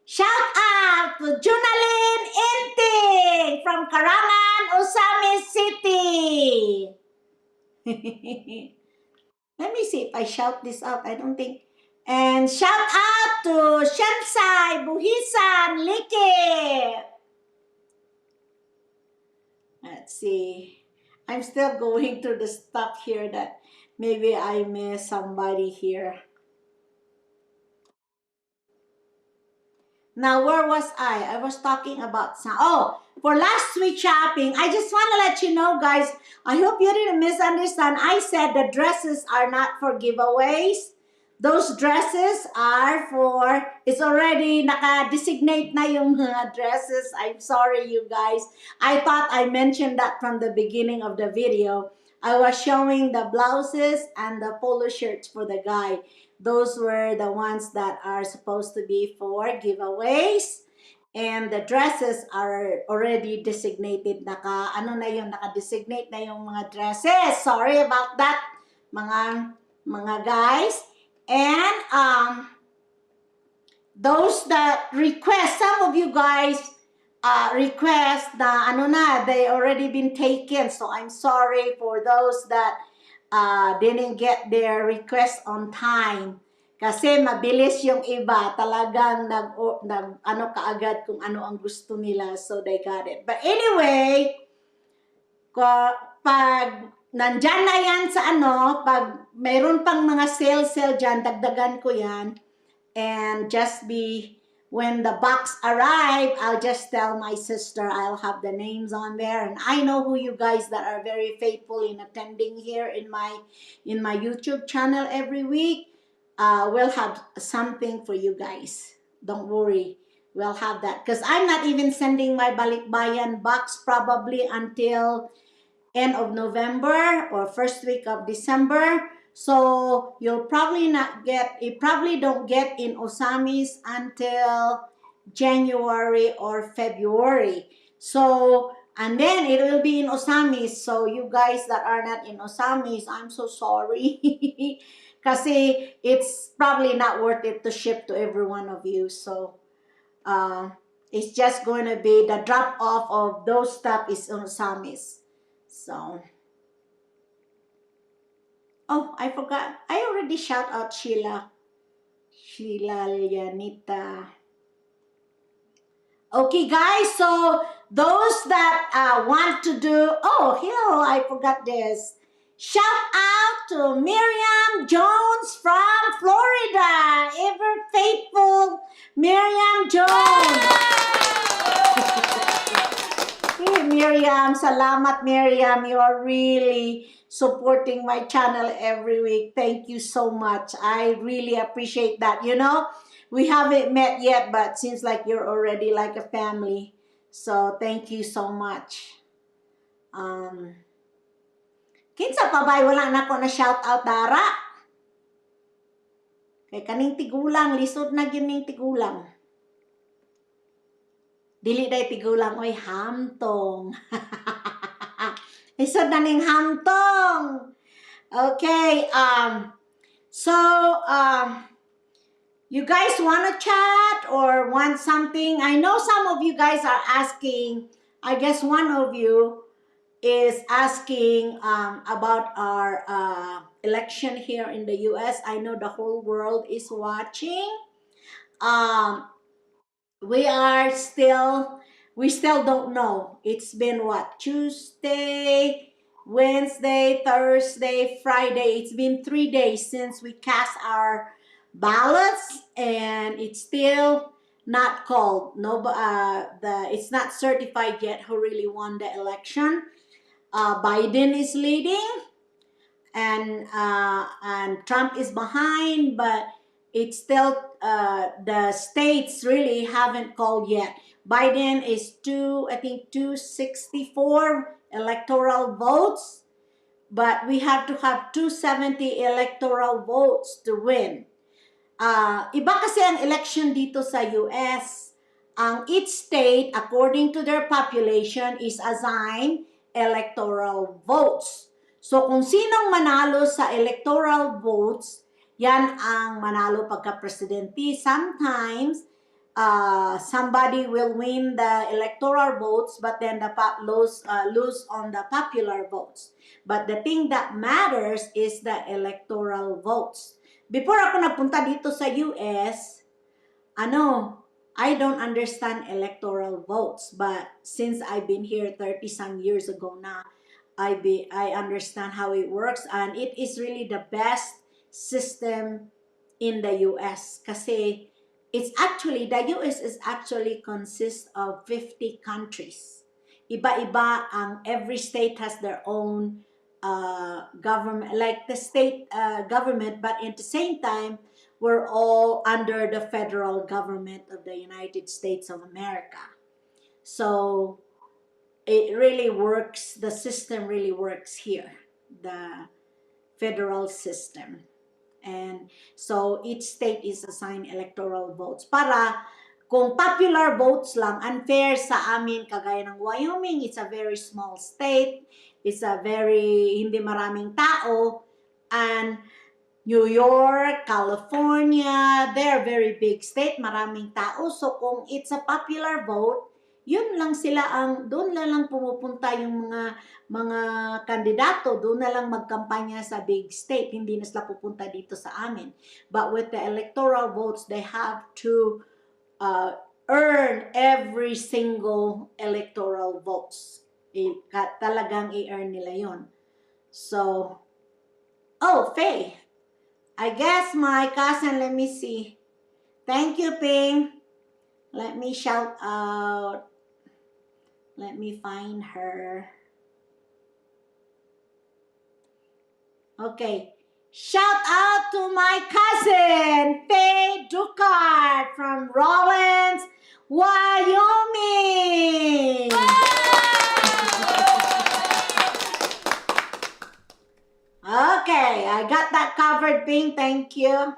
Shout out to Junalyn Inting from Karangan, Osamis City. Let me see if I shout this out. I don't think. And shout out to Shansai Buhisan Liki. Let's see. I'm still going through the stuff here that maybe I missed somebody here. Now, where was I? I was talking about some. Oh, for last week shopping, I just want to let you know, guys. I hope you didn't misunderstand. I said the dresses are not for giveaways. those dresses are for, it's already naka-designate na yung mga dresses. I'm sorry, you guys. I thought I mentioned that from the beginning of the video. I was showing the blouses and the polo shirts for the guy. Those were the ones that are supposed to be for giveaways. And the dresses are already designated. Naka-designate na yung mga dresses. Sorry about that, mga guys. And those that request, some of you guys request na they already been taken. So I'm sorry for those that didn't get their request on time. Kasi mabilis yung iba, talagang kaagad kung ano ang gusto nila, so they got it. But anyway, pag nandyan na yan sa pag mayroon pang mga sale dyan, dagdagan ko yan. And just when the box arrive, I'll just tell my sister, I'll have the names on there. And I know who you guys that are very faithful in attending here in my YouTube channel every week. We'll have something for you guys. Don't worry. We'll have that. Because I'm not even sending my Balikbayan box probably until end of November or first week of December. So you'll probably probably don't get in Osamis until January or February. So, and then it will be in Osamis. So you guys that are not in Osamis, I'm so sorry. Kasi it's probably not worth it to ship to every one of you. So, it's just going to be the drop off of those stuff is in Osamis. So, oh, I forgot. I already shout out Sheila Lianita. Okay, guys. So those that want to do, oh, hello, I forgot this. Shout out to Miriam Jones from Florida. Ever faithful Miriam Jones. Hey, Miriam, salamat Miriam. You are really supporting my channel every week. Thank you so much. I really appreciate that. You know, we haven't met yet, but seems like you're already like a family. So thank you so much. Kinsa pa ba wala na ko na shout out dara? Kay kaning tigulang, lisod na gyud ning tigulang. Dili day tigulang oy hamtong. Lisod na ning hamtong. Okay, so you guys want to chat or want something? I know some of you guys are asking. I guess one of you is asking about our election here in the US. I know the whole world is watching. We still don't know. It's been what? Tuesday, Wednesday, Thursday, Friday. It's been 3 days since we cast our ballots, and it's still not called. No, it's not certified yet who really won the election. Biden is leading, and Trump is behind, but it's still the states really haven't called yet. Biden is 264 electoral votes, but we have to have 270 electoral votes to win. Iba kasi ang election dito sa US. Each state, according to their population, is assigned electoral votes. So kung sinong manalo sa electoral votes, yan ang manalo pagka-presidente. Sometimes, somebody will win the electoral votes, but then lose on the popular votes. But the thing that matters is the electoral votes. Before ako nagpunta dito sa US, I don't understand electoral votes, but since I've been here 30-some years ago now, I understand how it works, and it is really the best system in the US. Kasi the US is actually consists of 50 countries. Iba-iba every state has their own government, like the state government, but at the same time, we're all under the federal government of the United States of America. So it really works, the system really works here, the federal system. And so each state is assigned electoral votes. Para kung popular votes lang, unfair sa amin, kagaya ng Wyoming, it's a very small state, it's a very, hindi maraming tao, and New York, California, they're very big state, maraming tao. So kung it's a popular vote, yun lang sila doon na lang pumupunta yung mga kandidato, doon na lang magkampanya sa big state, hindi na sila pupunta dito sa amin. But with the electoral votes, they have to earn every single electoral votes. Talagang i-earn nila yon. So, oh, Faye, I guess my cousin, let me see. Thank you, Ping. Let me shout out. Let me find her. Okay. Shout out to my cousin, Faye Ducard from Rawlins, Wyoming. Okay, I got that covered, Ping. Thank you.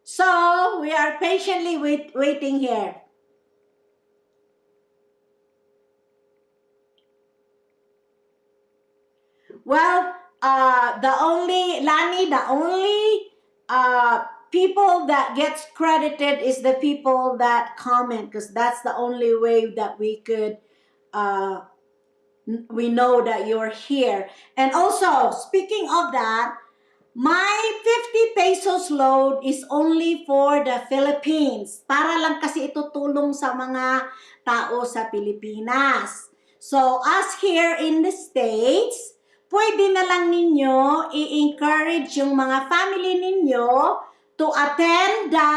So, we are patiently waiting here. Well, the only people that gets credited is the people that comment, because that's the only way that we could, we know that you're here. And also, speaking of that, my 50 pesos load is only for the Philippines. Para lang kasi ito tulong sa mga tao sa Pilipinas. So, us here in the States, pwede na lang ninyo i-encourage yung mga family ninyo to attend the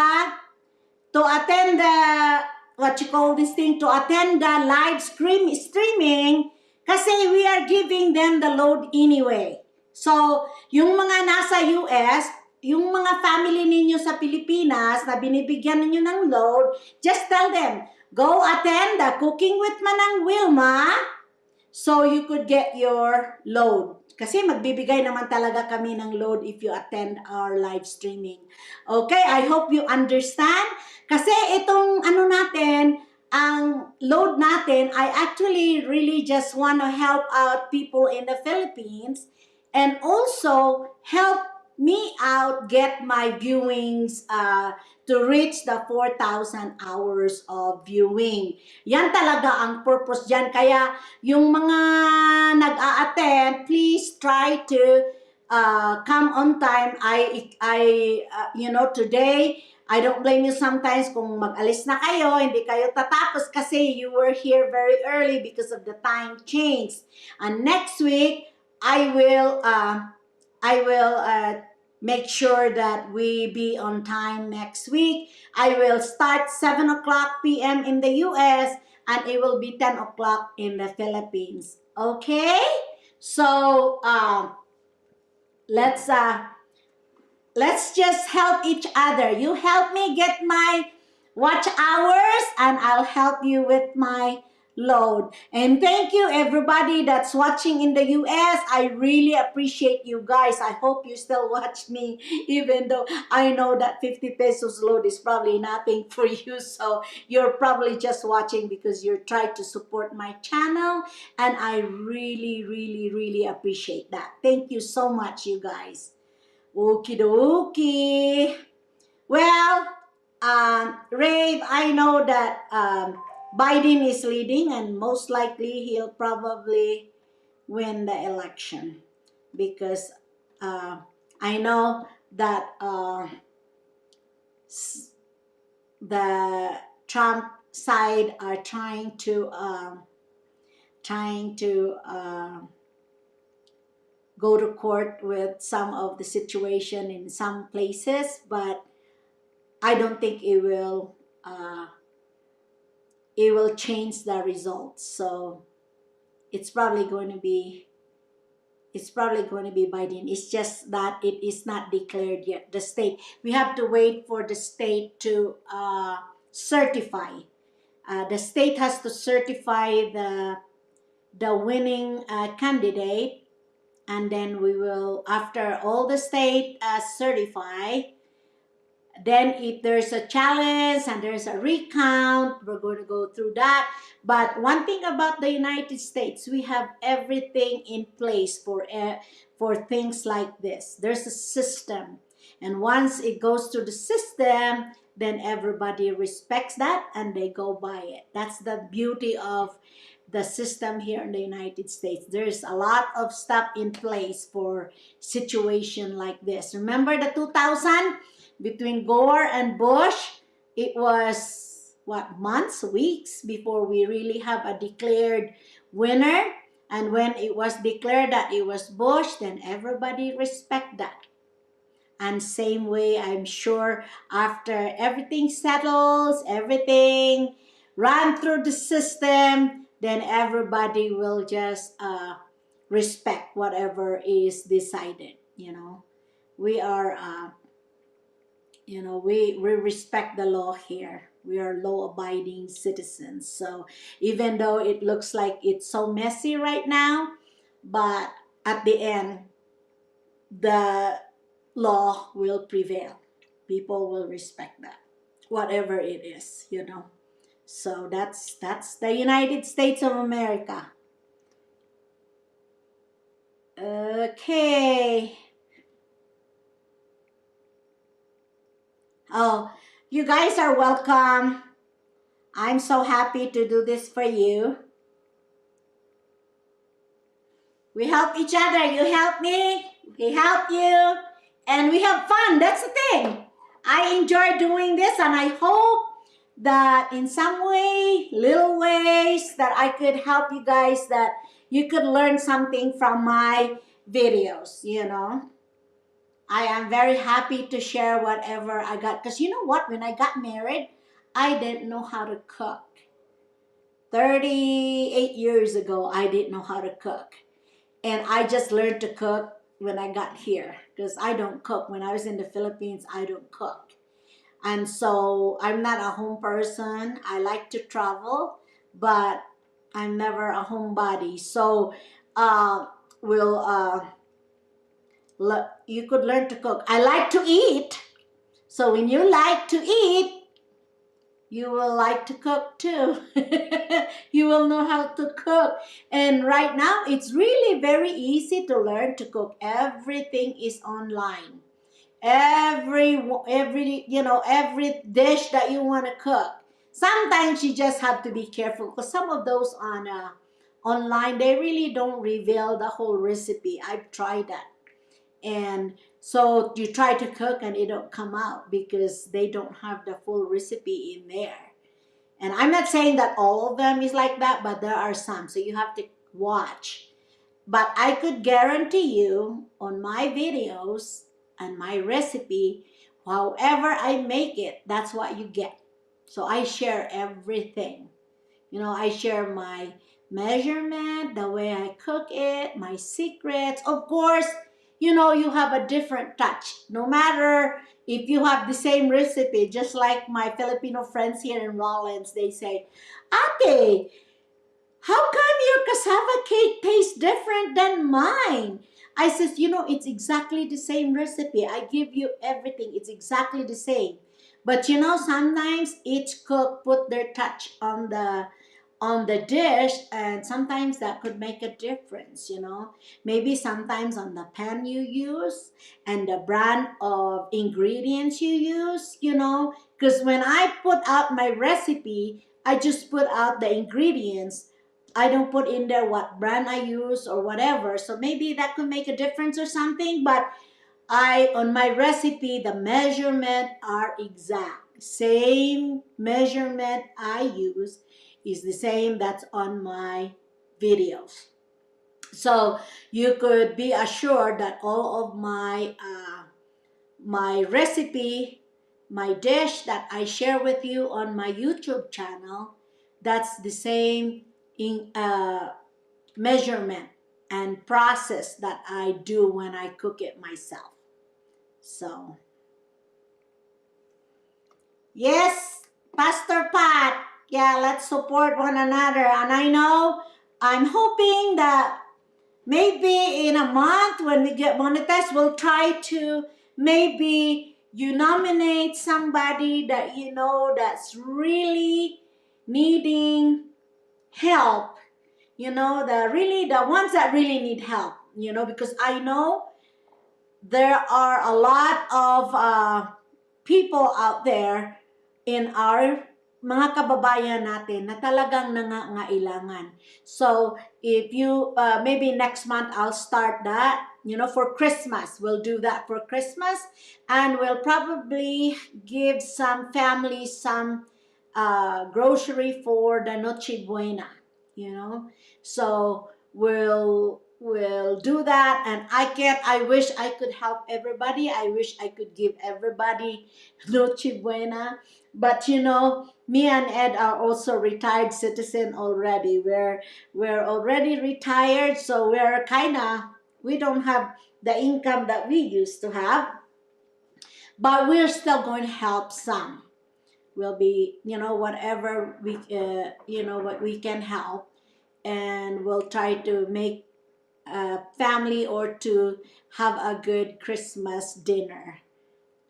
what you call this thing, to attend the live streaming, kasi we are giving them the load anyway. So, yung mga nasa US, yung mga family ninyo sa Pilipinas na binibigyan ninyo ng load, just tell them, go attend the Cooking with Manang Wilma so you could get your load. Kasi magbibigay naman talaga kami ng load if you attend our live streaming. Okay, I hope you understand. Kasi itong ano natin, ang load natin, I actually really just want to help out people in the Philippines and also help me out get my viewings to reach the 4,000 hours of viewing. Yan talaga ang purpose dyan. Kaya yung mga nag-a-attend, please try to come on time. You know, today, I don't blame you sometimes kung mag-alis na kayo, hindi kayo tatapos kasi you were here very early because of the time change. And next week, I will make sure that we be on time next week. I will start 7 o'clock p.m. in the US and it will be 10 o'clock in the Philippines. Okay? So, let's just help each other. You help me get my watch hours and I'll help you with my load. And thank you everybody that's watching in the US. I really appreciate you guys. I hope you still watch me even though I know that 50 pesos load is probably nothing for you. So you're probably just watching because you're trying to support my channel and I really appreciate that. Thank you so much, you guys. Okie dokie. Well, Rave, I know that Biden is leading and most likely he'll probably win the election because I know that the Trump side are trying to go to court with some of the situation in some places, but I don't think it will change the results. So it's probably going to be It's probably going to be by then. It's just that it is not declared yet. The state, we have to wait for the state to certify. The state has to certify the winning candidate, and then we will, after all the state certify, then if there's a challenge and there's a recount, we're going to go through that. But one thing about the United States, we have everything in place for things like this. There's a system. And once it goes through the system, then everybody respects that and they go by it. That's the beauty of the system here in the United States. There's a lot of stuff in place for situation like this. Remember the 2000? Between Gore and Bush, it was what, months, weeks before we really have a declared winner. And when it was declared that it was Bush, then everybody respect that. And same way, I'm sure after everything settles, everything run through the system, then everybody will just respect whatever is decided. You know, we are we respect the law here. We are law-abiding citizens. So even though it looks like it's so messy right now, but at the end, the law will prevail. People will respect that, whatever it is, you know. So that's the United States of America. Okay. Oh, you guys are welcome. I'm so happy to do this for you. We help each other. You help me, we help you, and we have fun. That's the thing. I enjoy doing this, and I hope that in some way, little ways, that I could help you guys, that you could learn something from my videos, you know. I am very happy to share whatever I got. Because you know what? When I got married, I didn't know how to cook. 38 years ago, I didn't know how to cook. And I just learned to cook when I got here. Because I don't cook. When I was in the Philippines, I don't cook. And so I'm not a home person. I like to travel, but I'm never a homebody. So you could learn to cook. I like to eat. So when you like to eat, you will like to cook too. You will know how to cook. And right now, it's really very easy to learn to cook. Everything is online. Every dish that you want to cook. Sometimes you just have to be careful because some of those on online, they really don't reveal the whole recipe. I've tried that. And so you try to cook and it don't come out because they don't have the full recipe in there. And I'm not saying that all of them is like that, but there are some. So you have to watch. But I could guarantee you on my videos and my recipe, however I make it, that's what you get. So I share everything. You know, I share my measurement, the way I cook it, my secrets. Of course, you know, you have a different touch. No matter if you have the same recipe, just like my Filipino friends here in Rollins, they say, Ate, how come your cassava cake tastes different than mine? I says, you know, it's exactly the same recipe. I give you everything. It's exactly the same. But you know, sometimes each cook put their touch on the dish, and sometimes that could make a difference, you know. Maybe sometimes on the pan you use and the brand of ingredients you use, you know. Because when I put out my recipe, I just put out the ingredients. I don't put in there what brand I use or whatever. So maybe that could make a difference or something. But on my recipe, the measurement are exact. Same measurement I use is the same that's on my videos. So you could be assured that all of my recipe, my dish that I share with you on my YouTube channel, that's the same in measurement and process that I do when I cook it myself. So, yes, Pastor Pat, yeah, let's support one another. And I know, I'm hoping that maybe in a month when we get monetized, we'll try to maybe you nominate somebody that you know that's really needing help, you know, the ones that really need help, you know, because I know there are a lot of people out there in our mga kababayan natin na talagang nangangailangan. So, if you, maybe next month I'll start that, you know, for Christmas. We'll do that for Christmas, and we'll probably give some families some grocery for the Noche Buena, you know. So, we'll do that, and I wish I could help everybody. I wish I could give everybody Noche Buena. But you know, me and Ed are also retired citizen already. We're already retired, so we don't have the income that we used to have, but we're still going to help some. We'll be, you know, whatever we, you know, what we can help, and we'll try to make a family or to have a good Christmas dinner.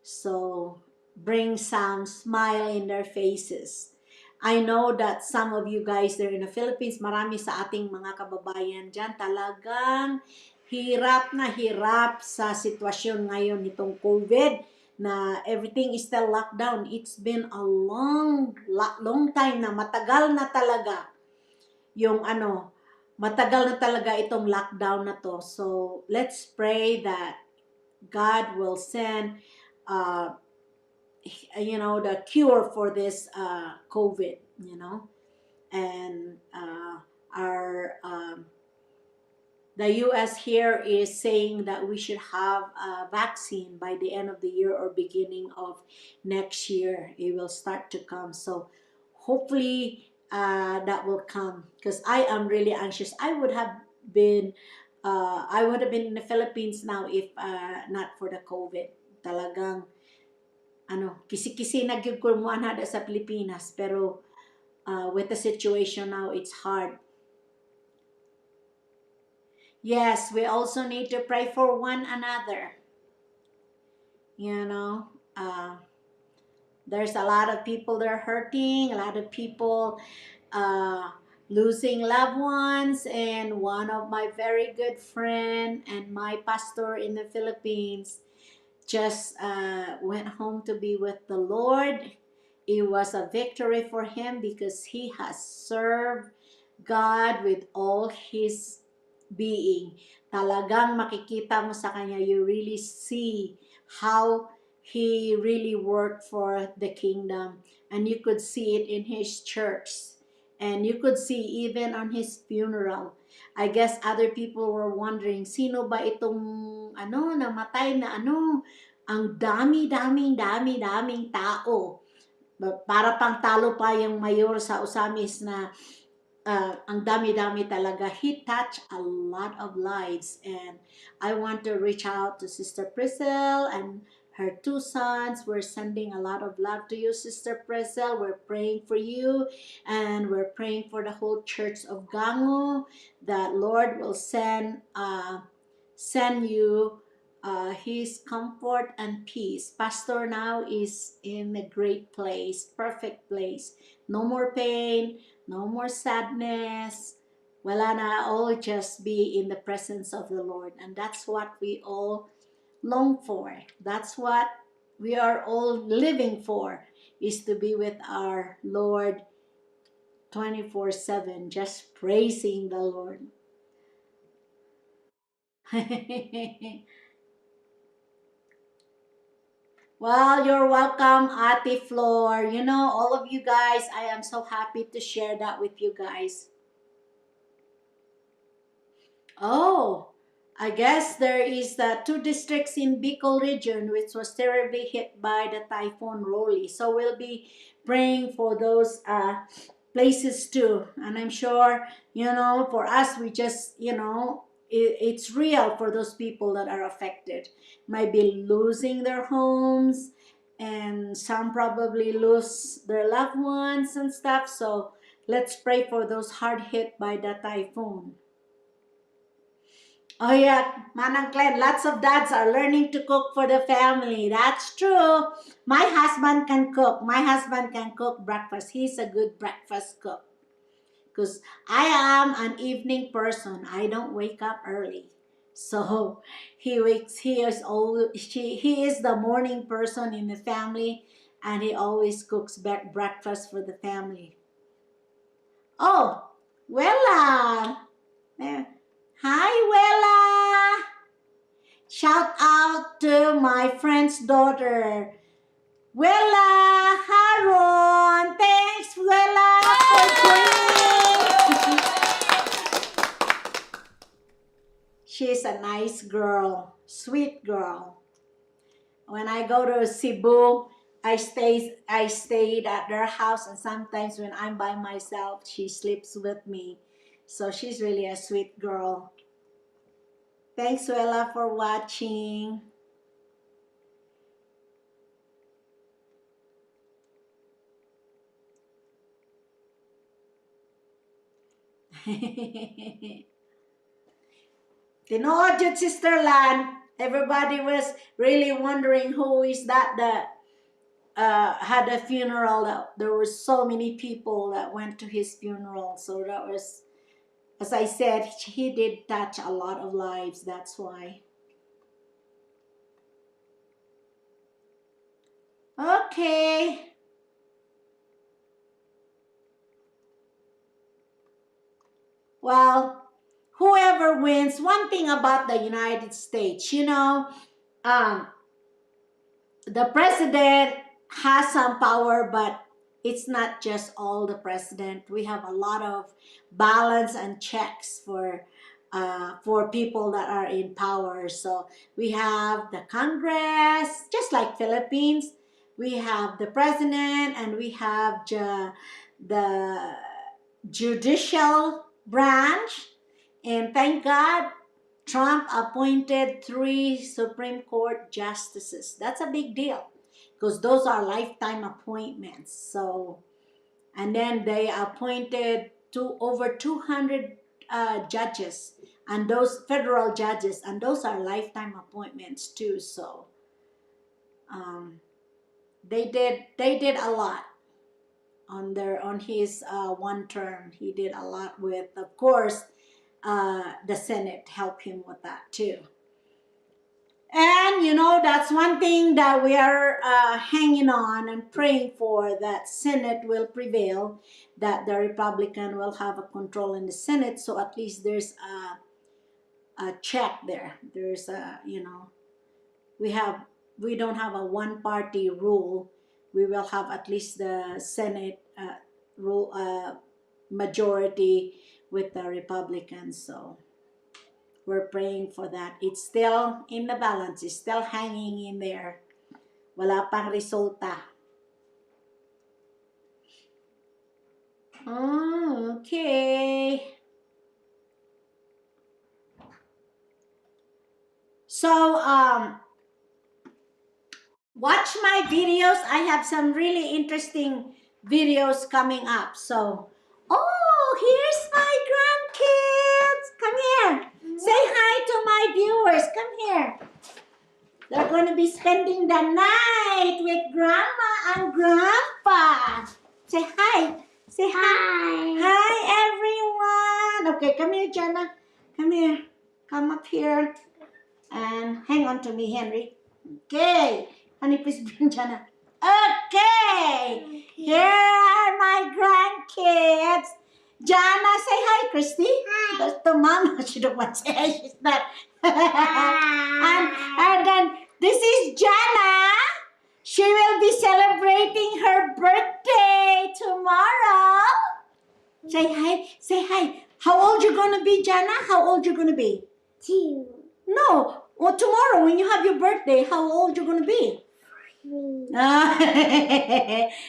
So bring some smile in their faces. I know that some of you guys there in the Philippines, marami sa ating mga kababayan dyan, talagang hirap na hirap sa sitwasyon ngayon nitong COVID, na everything is still locked down. It's been a long time na, matagal na talaga yung matagal na talaga itong lockdown na to. So let's pray that God will send you know, the cure for this COVID, you know, and our the US here is saying that we should have a vaccine by the end of the year or beginning of next year. It will start to come. So hopefully that will come, because I am really anxious. I would have been in the Philippines now if not for the COVID. Talagang kisi-kisi na gyud ko mo anada sa Pilipinas, pero with the situation now, it's hard. Yes, we also need to pray for one another. You know, there's a lot of people that are hurting, a lot of people losing loved ones, and one of my very good friend and my pastor in the Philippines just went home to be with the Lord. It was a victory for him because he has served God with all his being. Talagang makikita mo sa kanya, you really see how he really worked for the kingdom, and you could see it in his church, and you could see even on his funeral. I guess other people were wondering, sino ba itong namatay na ang daming tao. Para pang talo pa yung mayor sa Usamis na ang dami talaga. He touched a lot of lives, and I want to reach out to Sister Priscilla and her two sons. We're sending a lot of love to you, Sister Priscilla. We're praying for you, and we're praying for the whole church of Gango, that Lord will send you his comfort and peace. Pastor now is in a great place, perfect place. No more pain, no more sadness. Wala na, all just be in the presence of the Lord. And that's what we all long for. That's what we are all living for, is to be with our Lord 24/7, just praising the Lord. Well, you're welcome, Ate Flor. You know, all of you guys, I am so happy to share that with you guys. Oh, I guess there is two districts in Bicol region which was terribly hit by the Typhoon Rolly. So we'll be praying for those places too. And I'm sure, you know, for us, we just, you know, it's real for those people that are affected. Might be losing their homes, and some probably lose their loved ones and stuff. So let's pray for those hard hit by the typhoon. Oh yeah, Manang Glenn, lots of dads are learning to cook for the family. That's true. My husband can cook. My husband can cook breakfast. He's a good breakfast cook. Because I am an evening person. I don't wake up early. So he is the morning person in the family, and he always cooks breakfast for the family. Oh, Wella. Hi, Wella. Shout out to my friend's daughter, Wella Haron. Thanks, Wella, for joining. She's a nice girl, sweet girl. When I go to Cebu, I stayed at their house, and sometimes when I'm by myself, she sleeps with me. So she's really a sweet girl. Thanks, Wella, for watching. Tinood yun, Sister Lan. Everybody was really wondering who is that had a funeral. There were so many people that went to his funeral. So that was, as I said, he did touch a lot of lives. That's why. Okay. Well, whoever wins, one thing about the United States, the president has some power, but it's not just all the president. We have a lot of balance and checks for people that are in power. So we have the Congress, just like Philippines. We have the president, and we have the judicial branch. And thank God, Trump appointed 3 Supreme Court justices. That's a big deal, because those are lifetime appointments. So, and then they appointed over 200 judges, and those federal judges, and those are lifetime appointments too. So, they did a lot on his one term. He did a lot with, of course, the Senate helped him with that too. And that's one thing that we are hanging on and praying for, that Senate will prevail, that the Republican will have a control in the Senate, so at least there's a check there. There's we don't have a one-party rule. We will have at least the Senate rule majority with the Republicans. So we're praying for that. It's still in the balance. It's still hanging in there. Wala pang resulta. Oh, okay. So, watch my videos. I have some really interesting videos coming up. So, oh, here's my grandkids. Come here. Say hi to my viewers. Come here. They're going to be spending the night with Grandma and Grandpa. Say hi. Say hi. Hi, everyone. Okay, come here, Jenna. Come here. Come up here. And hang on to me, Henry. Okay. Honey, please bring Jenna. Okay. Here are my grandkids. Jana, say hi, Christy. Hi. That's the mama. She don't want to say hi. She's not. and then this is Jana. She will be celebrating her birthday tomorrow. Say hi. Say hi. How old you gonna be, Jana? How old you gonna be? 2. No. Well, tomorrow when you have your birthday, how old you gonna be? 3.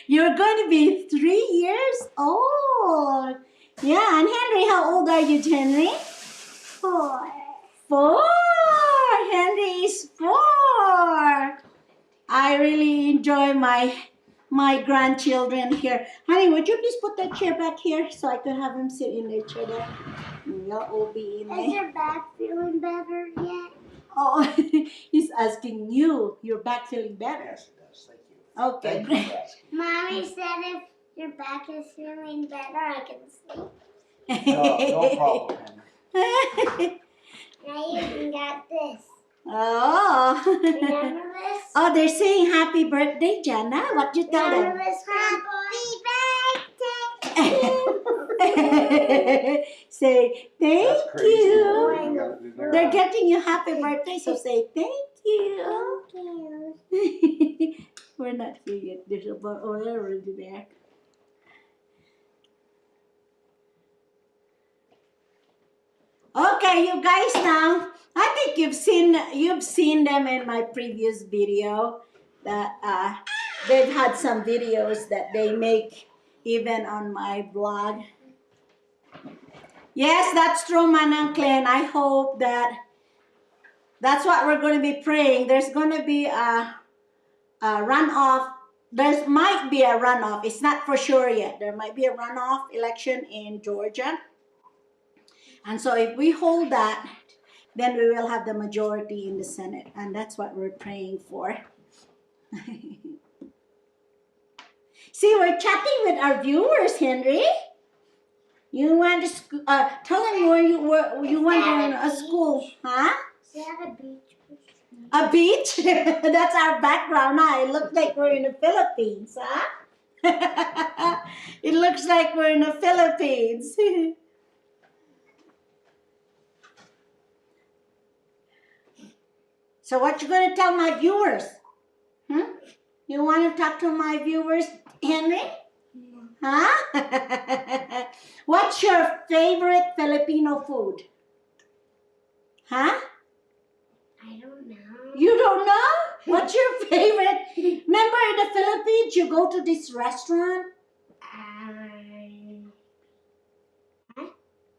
You're going to be 3 years old. Yeah, and Henry, how old are you, Henry? 4. my grandchildren here. Honey, would you please put that chair back here so I could have him sit in their chair there? We'll all be in there. Is your back feeling better yet? Oh, he's asking you. Your back feeling better? Yes, it does. Thank you. Okay. Thank you for asking. Mommy said if your back is feeling better, I can sleep. No problem, Henry. I even got this. Oh. Remember this? Oh, they're saying happy birthday, Jana. What you tell Remember them? this, Happy Say thank That's crazy. you. You gotta do that. They're getting you happy birthday, so say thank you. Thank you. We're not here yet. There's a bar. Oh, they're already there. Okay, you guys now. I think you've seen them in my previous video. That they've had some videos that they make even on my blog. Yes, that's true, Manang Clan. I hope that's what we're going to be praying. There's going to be a runoff. There might be a runoff. It's not for sure yet. There might be a runoff election in Georgia. And so if we hold that, then we will have the majority in the Senate. And that's what we're praying for. See, we're chatting with our viewers, Henry. You went to tell them where you went to a school, huh? Is that a beach? A beach? That's our background, huh? It looks like we're in the Philippines, huh? It looks like we're in the Philippines. So what you gonna tell my viewers? You want to talk to my viewers, Henry? Huh? What's your favorite Filipino food? Huh? I don't know. You don't know? What's your favorite? Remember in the Philippines, you go to this restaurant?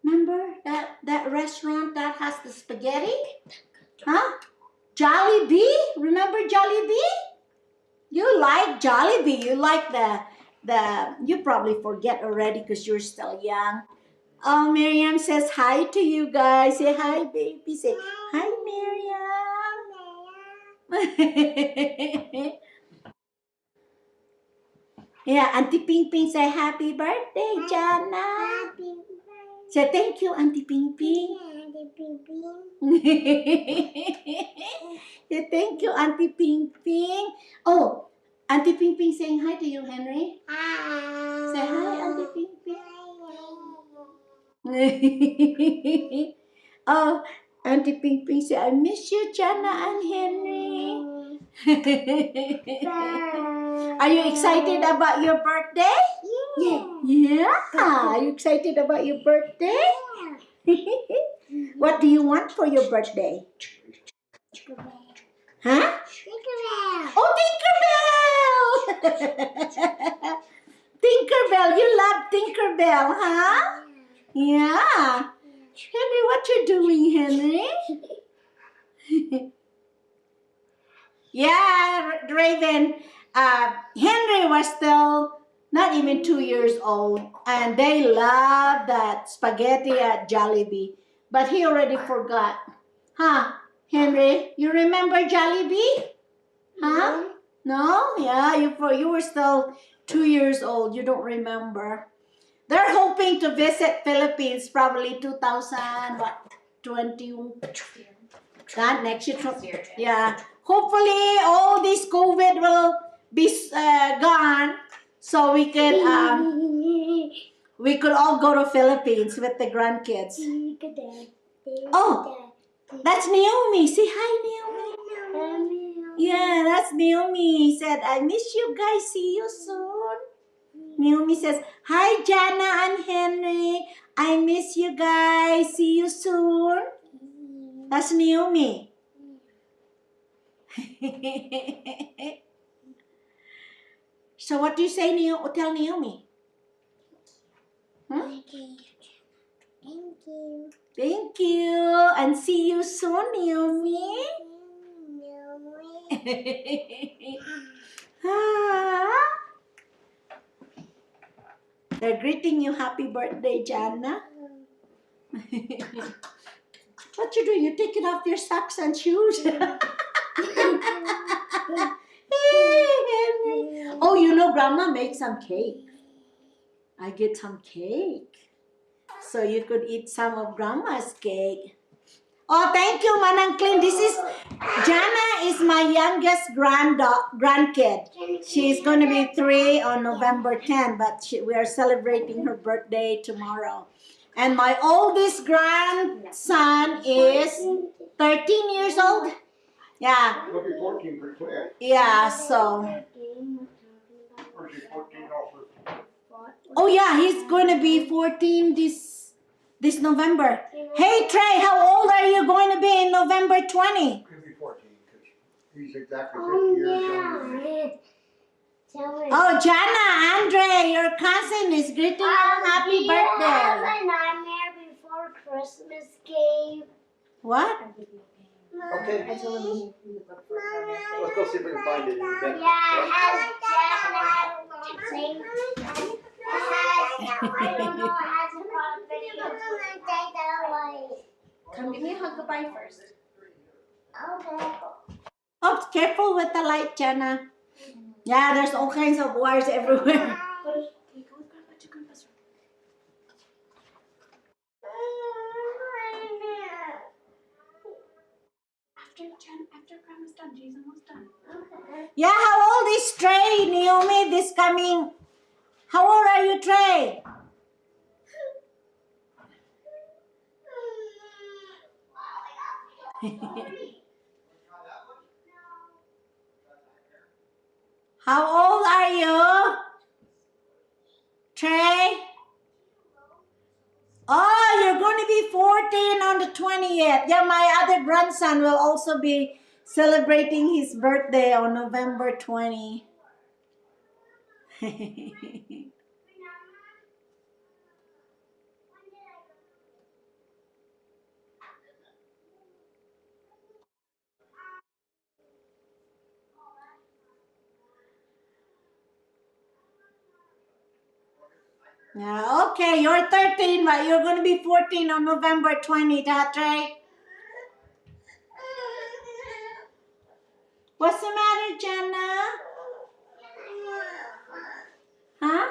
Remember that restaurant that has the spaghetti? Huh? Jollibee? Remember Jollibee? You like Jollibee. You like you probably forget already because you're still young. Oh, Miriam says hi to you guys. Say hi, baby. Say hi, Miriam. Yeah, Auntie Ping Ping say happy birthday, Jana. Happy Say thank you, Auntie Ping Ping. Say thank you, Auntie Ping Ping. Oh, Auntie Ping Ping saying hi to you, Henry. Say hi, Auntie Ping Ping. Oh, Auntie Ping Ping say I miss you, Jana and Henry. Are you excited about your birthday? Yeah. Are you excited about your birthday? What do you want for your birthday? Huh? Oh, Tinkerbell! Tinkerbell, you love Tinkerbell, huh? Yeah. Henry, what you doing, Henry? Yeah, Raven. Henry was still not even 2 years old, and they love that spaghetti at Jollibee. But he already forgot. Huh, Henry? You remember Jollibee? Huh? No? Yeah, you were still 2 years old. You don't remember. They're hoping to visit Philippines probably 2020. God, next year. Yeah. Hopefully all this COVID will be gone so we could all go to Philippines with the grandkids. Oh, that's Naomi. Say hi, Naomi. Yeah, that's Naomi. Said, I miss you guys. See you soon. Naomi says, hi, Jana and Henry. I miss you guys. See you soon. That's Naomi. So what do you say, tell Naomi? Thank you. Thank you. And see you soon, Naomi. Ah. They're greeting you happy birthday, Jana. What you doing? You taking off your socks and shoes? Oh, you know, Grandma made some cake. I get some cake. So you could eat some of Grandma's cake. Oh, thank you, Manang Clean. This is, Jana is my youngest grandkid. She's going to be 3 on November 10, but we are celebrating her birthday tomorrow. And my oldest grandson is 13 years old. Yeah. He'll be 14 pretty quick. Yeah, so. Or is he 14 also? Oh yeah, he's going to be 14 this November. Hey Trey, how old are you going to be in November 20? Could be 14 because he's exactly 50 years younger than me. Oh, Jana, Andre, your cousin is greeting you happy Do you have birthday. a Nightmare Before Christmas game? What? Okay. Let's go see if we can find it in the bed. Yeah, it has Jack and it has same. It has, I don't know, it has a lot of videos. Come give me a hug goodbye first. Okay. Oh, careful with the light, Jana. Yeah, there's all kinds of wires everywhere. Go with Grandpa to Grandpa's room. After Grandma's done, she's almost done. Yeah, how old is Trey, Naomi, this coming? How old are you, Trey? How old are you? Trey? Oh, you're going to be 14 on the 20th. Yeah, my other grandson will also be celebrating his birthday on November 20. Yeah, okay, you're 13, but you're going to be 14 on November 20, Trey. What's the matter, Jenna? Huh?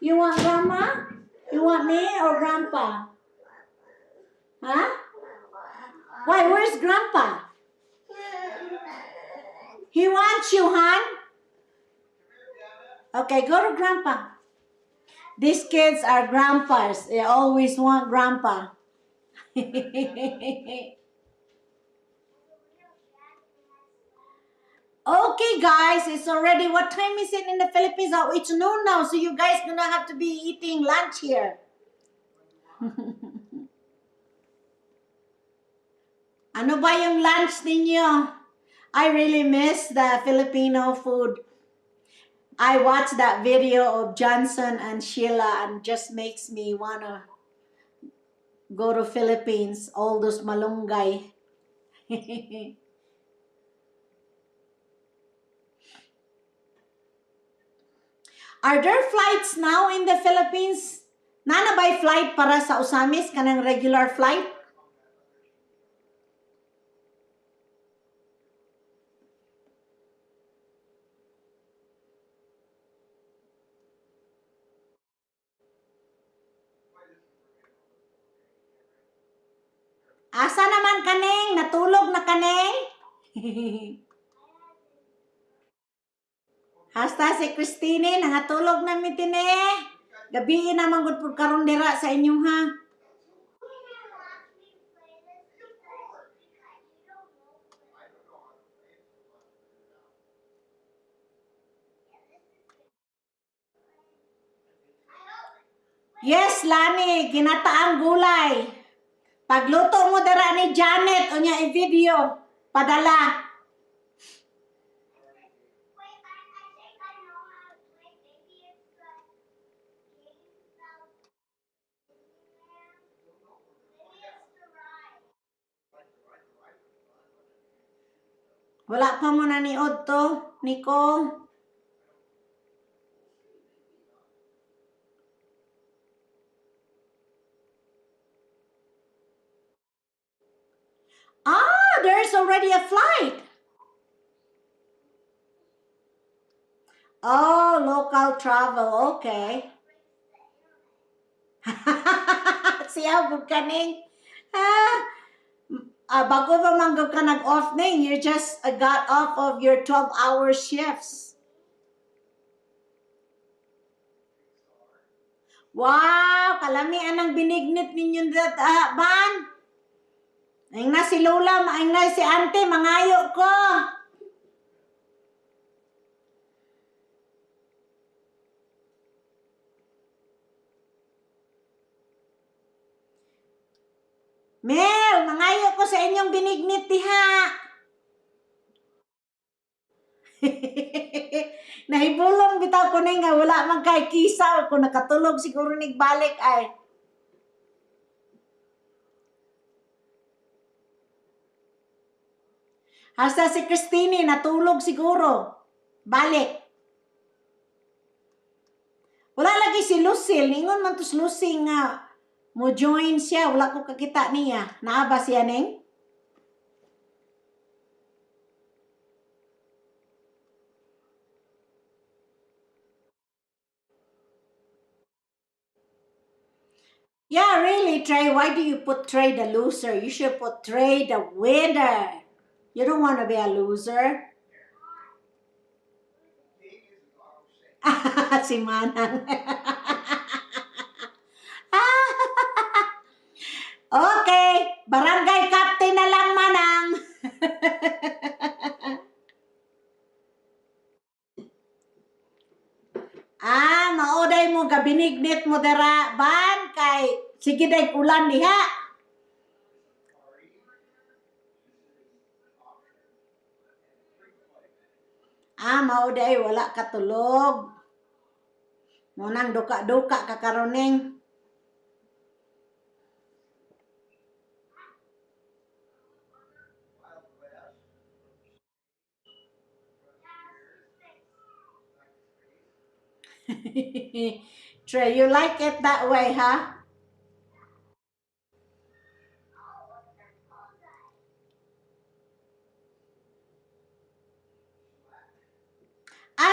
You want Grandma? You want me or Grandpa? Huh? Why, where's Grandpa? He wants you, hon. Okay, go to Grandpa. These kids are grandpas. They always want Grandpa. Okay, guys, it's already, what time is it in the Philippines? Oh, it's noon now, so you guys gonna have to be eating lunch here. Ano ba yung lunch ninyo? I really miss the Filipino food. I watched that video of Johnson and Sheila and just makes me wanna go to Philippines, all those malunggay. Are there flights now in the Philippines? Nana bay flight para sa Usamis, kanang regular flight? Asa naman kaneng? Natulog na kaneng? Hasta si Christine, nangatulog na mitine. Gabi naman gud pud karon dira sa inyo ha. Yes, Lani, ginataang gulay. Pagluto mo dira ni Janet, unya i-video, padala. Wala pa mo naniod to, Nico. Ah, there's already a flight. Oh, local travel. Okay. Siya, good ka ning. Bago pa manggap ka nag-off ning, you just got off of your 12-hour shifts. Wow, kalami anang binignit ninyo ban. Ay na si Lola, ay na si Ante, mangayo ko. Mel, mangayo ko sa inyong binignit diha. Nahibulong bitaw ko nga wala man kay kisa kung nakatulog siguro nigbalik ay. Hasta si Christine natulog siguro. Balik. Wala lagi si Lucille. Ningon man to si Lucille nga mo join siya. Wala ko kakita niya. Naaba siya ning? Yeah, really, Trey. Why do you put Trey the loser? You should put Trey the winner. You don't want to be a loser. Si Manang. Okay, barangay captain na lang, Manang. Mauday mo gabinignit mo dara ban kay sige day ulan diha. Mauday wala katulog. Munang duka-duka ka karoning. Trey, you like it that way, huh?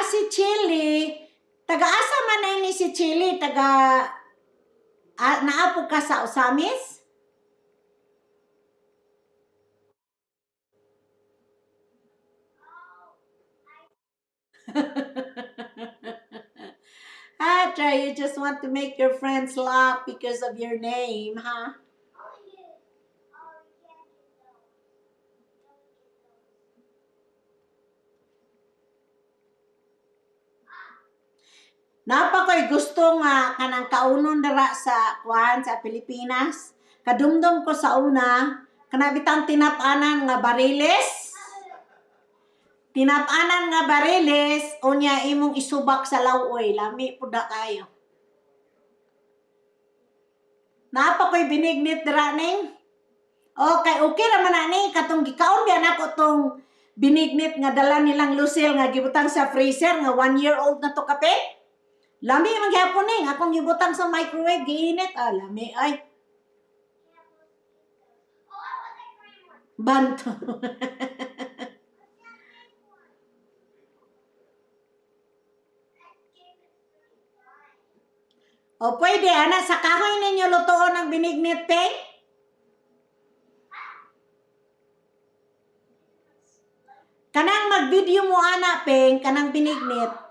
Si Chili, taga-asa man na ni si Chili, naapo ka sa Osamis? Trey, you just want to make your friends laugh because of your name, huh? Napakoy gusto nga kanang kaunon dara sa sa Pilipinas. Kadumdum ko sa una, kanabitang tinapanan nga bariles. Tinapanan nga bariles, unya imong isubak sa lawoy, lami puda kayo. Napakoy binignit dara ning. Okay naman na ning katong gikaon yan ako tong binignit nga dala nilang Lucille nga gibutang sa freezer nga 1-year-old na to kape. Lami man gyapon ning akong gibutang sa microwave giinit lami ay. Banto. Pwede ana sa kahoy ninyo lutoon ang binignit peng? Kanang mag-video mo ana peng kanang binignit.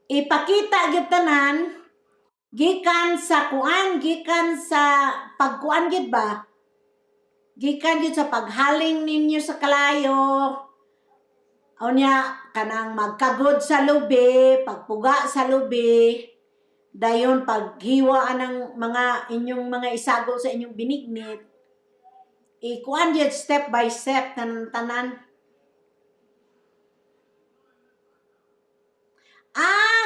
Ipakita gyud tanan gikan sa pagkuan gyud ba? Gikan gyud sa paghaling ninyo sa kalayo. Unya kanang magkagod sa lubi, pagpuga sa lubi. Dayon paghiwa ng inyong mga isago sa inyong binignit. Ikuan gyud step by step tanan.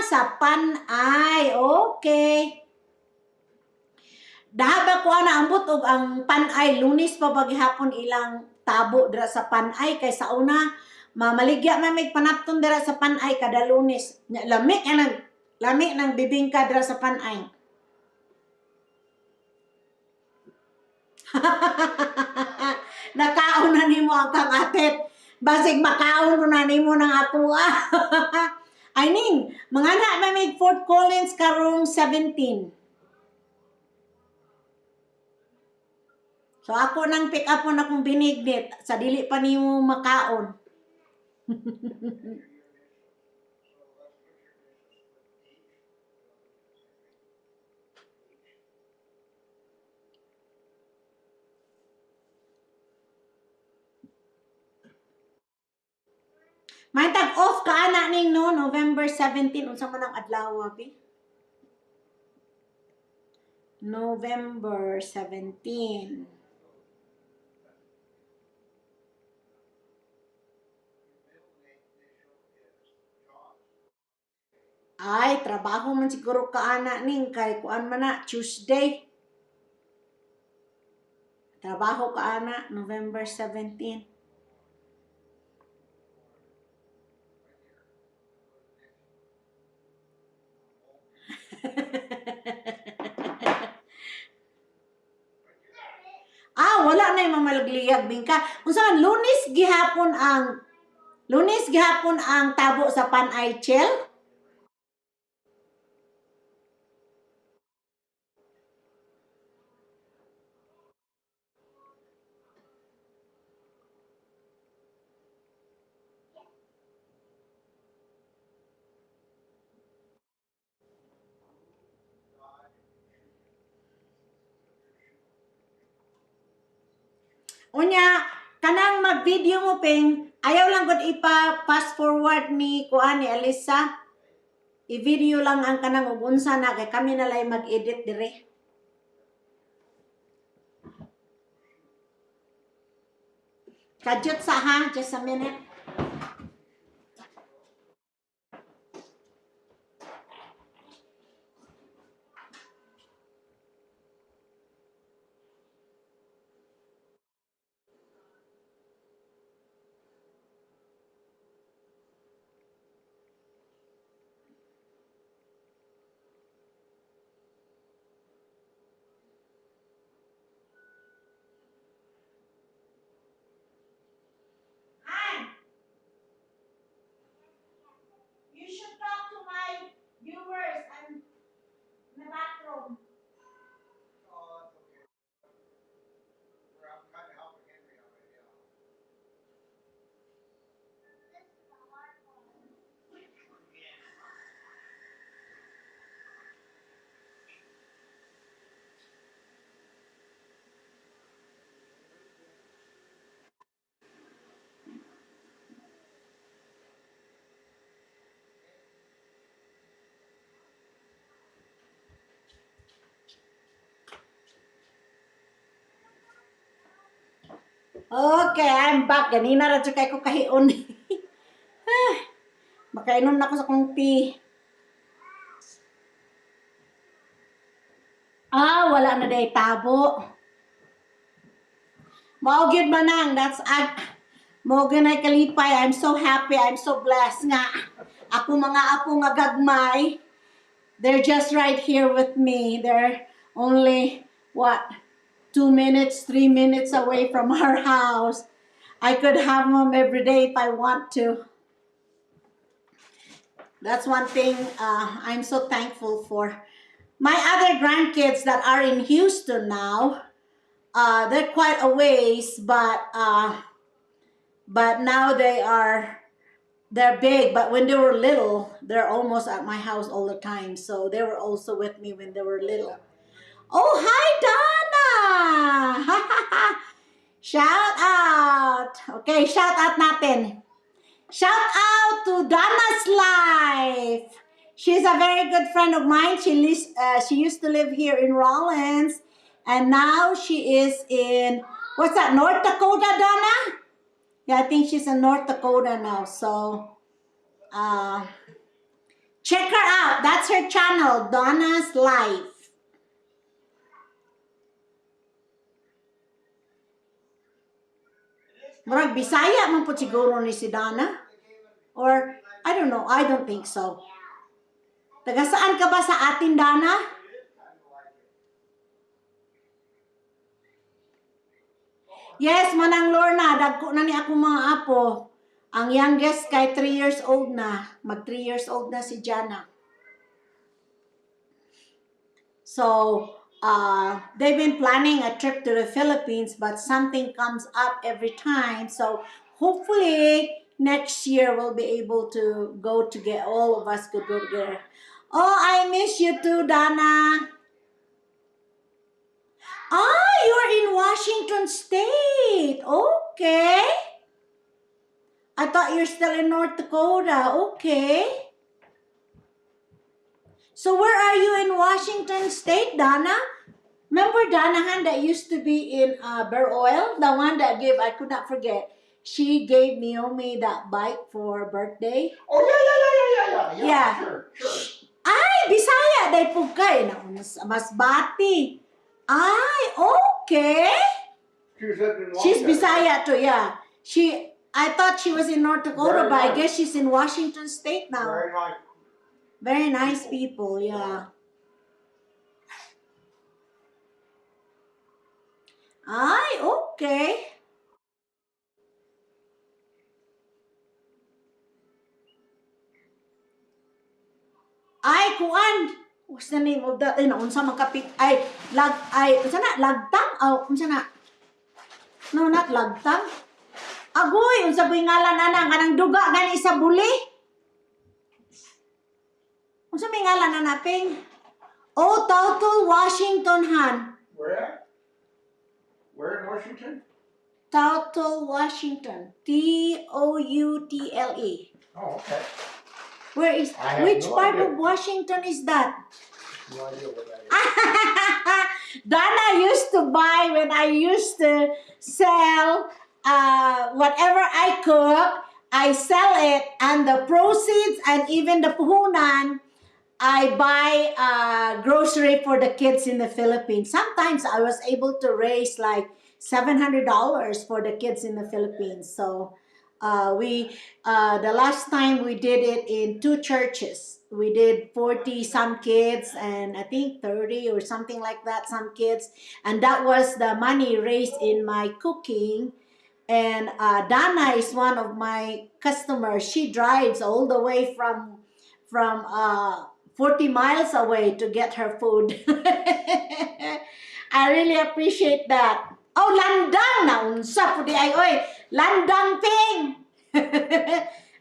Sa panay. Okay. Dahaba ko na ambot og ang panay Lunes pa paghapon ilang tabo dira sa panay kay sa una Mamaligya man may panapton dira sa panay kada Lunes. Lami ng bibingka dira sa panay. Nakaon na nimo ang kang atit. Basig makaon ko na nimo ng ako. I mean, mga na may Fort Collins karong 17. So ako nang pick up na akong binignit sa dili pa nimo makaon. May tag-off ka ana ning no November 17 unsa man ang adlaw bi? November 17. Ay, trabaho man siguro ka ana ning kay kuan man na Tuesday. Trabaho ka ana November 17. Wala na yung mamalagliyag bingka. Unsa man Lunes gihapon ang tabo sa panay chel. Unya, kanang mag-video mo ping, ayaw lang gud ipa-fast forward ni kuan ni Alisa. I-video lang ang kanang ug unsa na kay kami na lay mag-edit dire. Kadyot sa ha, just a minute. You should talk to my viewers. I'm in the bathroom. Okay, I'm back. Ganina ra jud kay ko kahion. Makainom na ako sa kong tea. Wala na day tabo. Mao gyud manang, that's mo ganay kalipay. I'm so happy, I'm so blessed nga. Ako mga apo nga gagmay, they're just right here with me. They're only 2 minutes, 3 minutes away from our house. I could have them every day if I want to. That's one thing I'm so thankful for. My other grandkids that are in Houston now, they're quite a ways, but now they're big. But when they were little, they're almost at my house all the time. So they were also with me when they were little. Oh, hi, Donna! Shout out! Okay, shout out natin. Shout out to Donna's Life! She's a very good friend of mine. She used to live here in Rollins. And now she is in, what's that, North Dakota, Donna? Yeah, I think she's in North Dakota now. So, check her out. That's her channel, Donna's Life. Murag Bisaya man po siguro ni si Dana. Or, I don't know. I don't think so. Taga saan ka ba sa atin, Dana? Yes, Manang Lorna. Dagko na ni ako mga apo. Ang youngest kay 3 years old na. Mag 3 years old na si Jana. So, they've been planning a trip to the Philippines, but something comes up every time. So, hopefully, next year we'll be able to go together. All of us could go together. Oh, I miss you too, Dana. Ah, you're in Washington State. Okay. I thought you're still in North Dakota. Okay. So where are you in Washington State, Dana? Remember Danahan that used to be in Bear Oil? The one that gave, I could not forget. She gave Naomi that bike for birthday. Oh, yeah. Yeah. Sure. Ay, Bisaya. Day po kay. Mas bati. Ay, okay. She's Bisaya too, yeah. I thought she was in North Dakota, Very but I nice. guess she's in Washington State now. Very nice. Very nice people, yeah. Ay, okay. Ay, kuan. What's the name of that? Ay, naunsa makapit. Ay, unsa na? Lagtang? Oh, unsa na? No, not lagtang. Agoy, unsa boy ngalan ana kanang duga gani sa buli? Unsa may ngalan ana ping? Oh, Total Washington han. Where at? Where in Washington? Total Washington. Toutle. Oh, okay. Where is I have which no part idea. of Washington is that? No idea what that is. Dana used to buy when I used to sell whatever I cook, I sell it, and the proceeds and even the puhunan, I buy grocery for the kids in the Philippines. Sometimes I was able to raise like $700 for the kids in the Philippines. So the last time we did it in 2 churches. We did 40 some kids and I think 30 or something like that, some kids. And that was the money raised in my cooking. And Dana is one of my customers. She drives all the way from 40 miles away to get her food. I really appreciate that. Oh, landang na unsa pudi ay oy. Landang ping.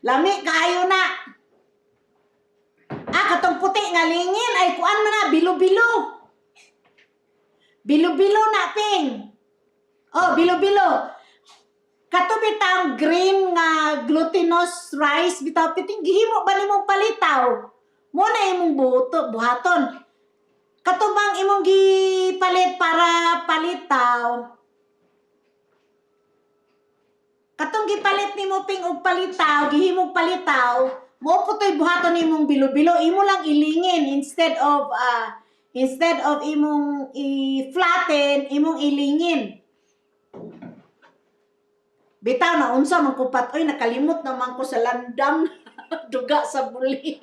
Lami kayo na. Katong puti nga lingin ay kuan man na bilo-bilo. Bilo-bilo na ping. Oh, bilo-bilo. Kato bitang green nga glutinous rice bitaw piting gihimo ba nimong palitaw? Mo na imong buhaton. Katubang imong gipalit para palitaw. Katong gipalit nimo ping og palitaw, gihimong palitaw, mo putoy buhaton nimong bilo-bilo, imo lang ilingin instead of imong i-flatten, imong ilingin. Bitaw na unsa man kupat, oy nakalimot naman ko sa landang duga sa buli.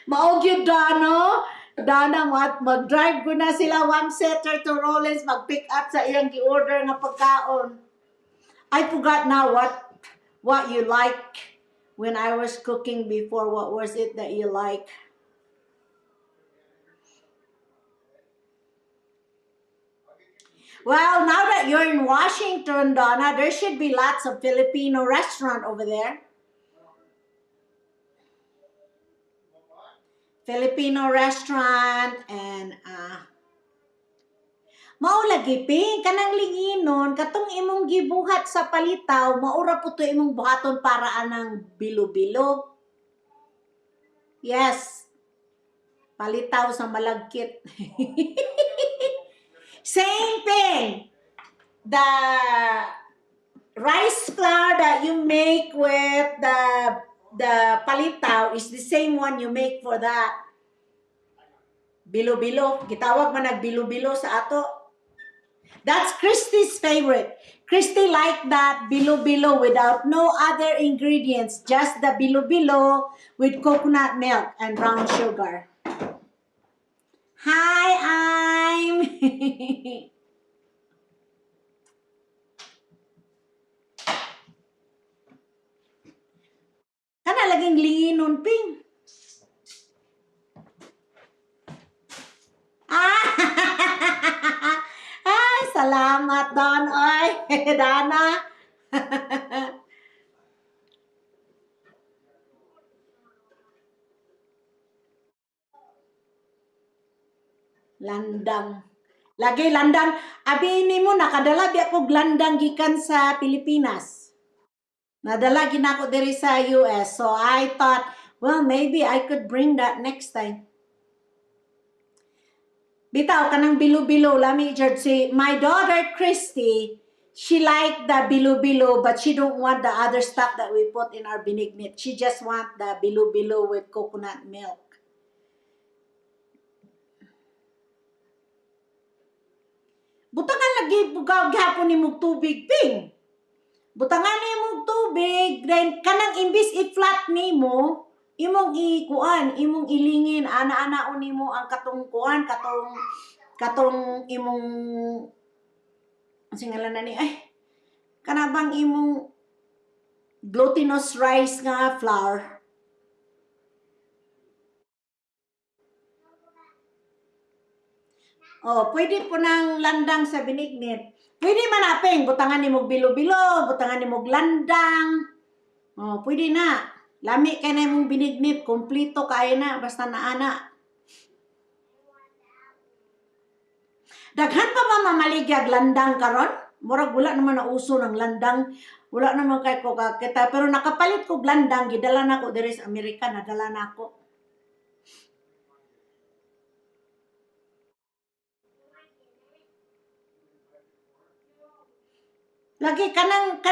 Maog yun, Dana, mag-drive ko na sila one setter to Rollins, mag-pick up sa iyang gi-order nga pagkaon. I forgot now what you like when I was cooking before. What was it that you like? Well, now that you're in Washington, Donna, there should be lots of Filipino restaurant over there. Filipino restaurant and mao lagi ping kanang linginon katong imong gibuhat sa palitaw maura po to imong buhaton para anang bilo-bilo. Yes. Palitaw sa malagkit. Same thing. The rice flour that you make with the palitaw is the same one you make for that bilo-bilo. Gitawag man nag bilo-bilo sa ato. That's Christy's favorite. Christy like that bilo-bilo without no other ingredients, just the bilo-bilo with coconut milk and brown sugar. Hi, I'm. Kana laging linginon, Ping. Ah! Ah, salamat, Don. Oy, Dana. Landang. Lagi landang. Abi ni mo, nakadala di ako landang gikan sa Pilipinas. Nadala ginako diri sa US. So I thought, well, maybe I could bring that next time. Bitaw kanang bilo-bilo lami si my daughter Christy, she like the bilo-bilo but she don't want the other stuff that we put in our binignit. She just want the bilo-bilo with coconut milk. Butangan lagi bugaw gihapon ni mog tubig, Ping. Butangan ni mog tubig, then kanang imbis i-flat nimo, imong ikuan, imong ilingin ana-anaon nimo ang katong kuan, katong imong singalan na ni ay kanabang imong glutinous rice nga flour. Oh, pwede po ng landang sa binignit. Pwede manaping, butangan ni mog bilo-bilo, butangan ni mog landang. Oh, pwede na. Lami kay na mong binignit, kompleto kaya na, basta naana. Daghan pa ba mamaligag landang karon? Murag wala naman na uso ng landang. Wala naman kay ko kakita. Pero nakapalit ko landang, gidala na ko diri sa Amerika, nadala na ako. Lagi kanang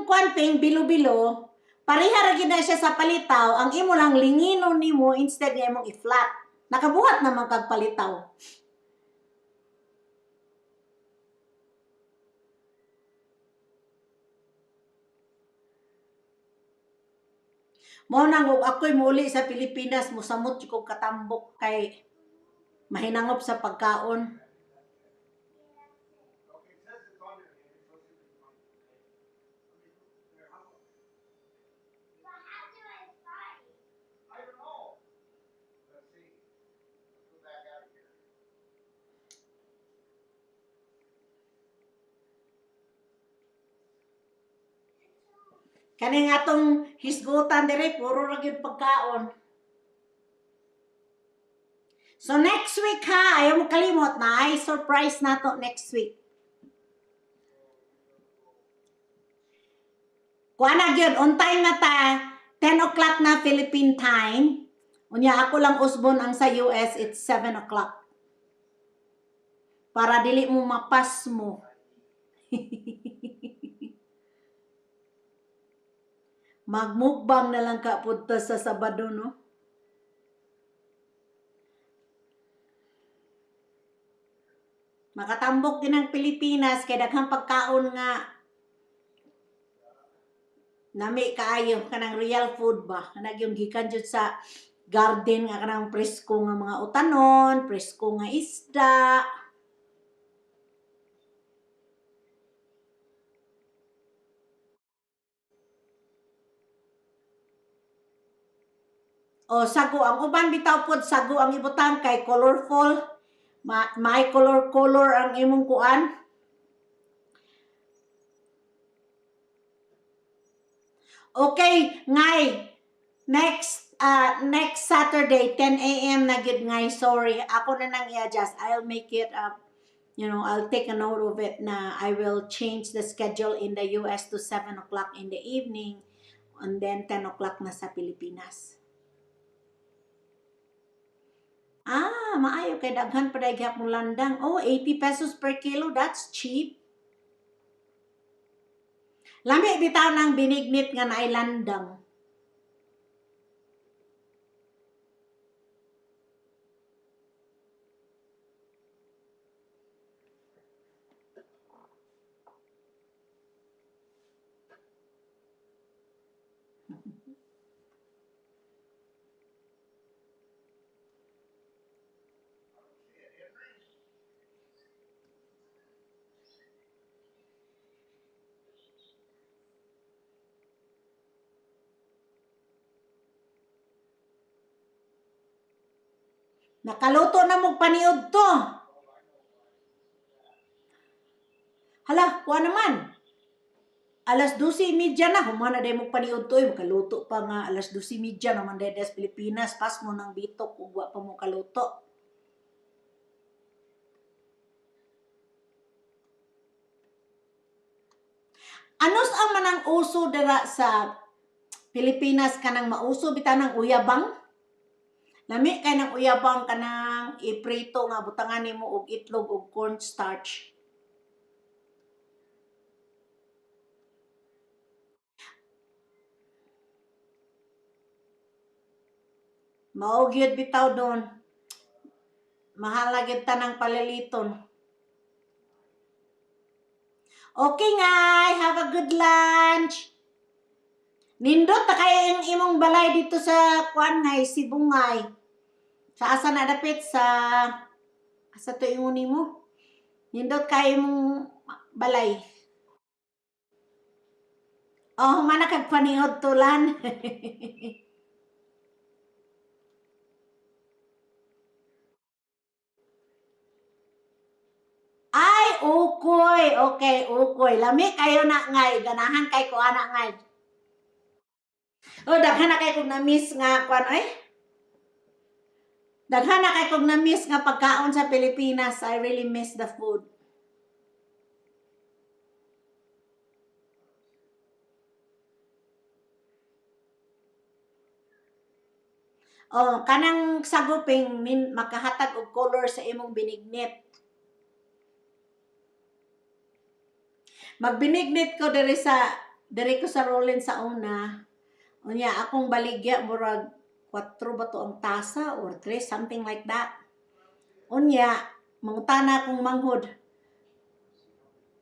kwanting bilo-bilo, pareha ra gid na siya sa palitaw, ang imo lang linginon nimo instead nga imong i-flat. Nakabuhat naman kag palitaw. Mao nang ug ako'y muli sa Pilipinas, mosamot ko katambok kay mahinangop sa pagkaon. Kaning atong hisgutan dire puro ra gyud pagkaon. So next week ha, ayaw mo kalimot na ay surprise nato next week. Kuha na gyud, on time na ta, 10 o'clock na Philippine time. Unya ako lang usbon ang sa US, it's 7 o'clock. Para dili mo mapas mo. Magmukbang na lang ka punta sa Sabado, no? Makatambok din ang Pilipinas kay daghang pagkaon nga nami kaayo kanang real food ba. Kanang yung gikan jud sa garden nga kanang presko nga mga utanon, presko nga isda. O sago ang uban bitaw pod sago ang ibutang kay colorful. May color ang imong kuan. Okay, ngay next Saturday 10 AM na gid ngay, sorry. Ako na nang i-adjust. I'll make it up. I'll take a note of it na I will change the schedule in the US to 7 o'clock in the evening and then 10 o'clock na sa Pilipinas. Maayo kay daghan pa dai gyapon landang. Oh, 80 pesos per kilo, that's cheap. Lami bitaw nang binignit nga naay landang. Nakaluto na mo paniod to. Hala, kuha naman. Alas 12:30 na, humana day mo paniod to. Makaluto pa nga, alas 12:30 naman day des Pilipinas. Pas mo ng bitok, ugwa pa mo kaluto. Anos ang manang uso dira sa Pilipinas kanang mauso bitaw ng uyabang? Lami kay ng uyabang kanang iprito nga butangan nimo og itlog og cornstarch. Mao gyud bitaw doon. Mahal na gyud tanang paliliton. Okay ngay, have a good lunch. Nindot ta kay ang imong balay dito sa kuan ngay Sibungay. Sa asa na dapit sa to ingon nimo? Nindot kay imong balay. Oh, mana kag paniod tulan. Ay, ukoy. Okay, ukoy. Lami kayo na ngay. Ganahan kay ko ana ngay. Oh, daghan na kay kog na-miss nga kuan ay. Daghan na kay kog na-miss nga pagkaon sa Pilipinas. I really miss the food. Oh, kanang saguping makahatag og color sa imong binignit. Magbinignit ko diri ko sa Rollin sa una. Unya akong baligya murag 4 ba to ang tasa or 3 something like that. Unya mangutana akong manghod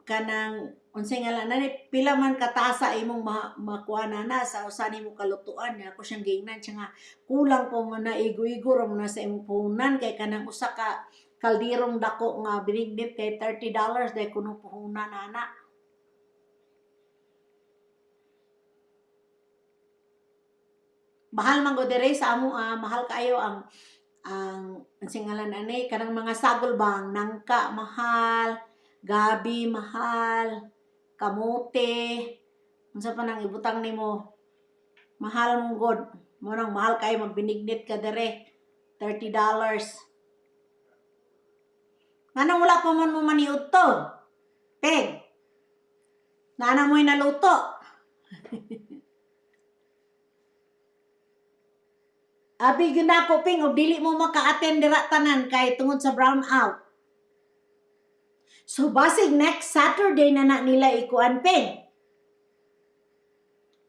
kanang unsay ngalan na pila man ka tasa imong makuana na sa usa nimo kalutuan niya ako siyang giingnan siya nga kulang po man na igo-igo ra mo na sa imong puhunan kay kanang usa ka kaldirong dako nga binignit kay $30 day kuno puhunan ana. Mahal man go dire sa amo mahal kaayo ang singalan ani kanang mga sagol bang nangka mahal, gabi mahal, kamote, unsa pa nang ibutang nimo mahal mong god. Mo nang mahal kay magbinignit ka dire $30. Nganong wala pa man mo maniud to? Peg. Nana mo'y naluto. Abi gyud nako ping og dili mo maka-attend dira tanan kay tungod sa brown out. So basig next Saturday na nila ikuan ping.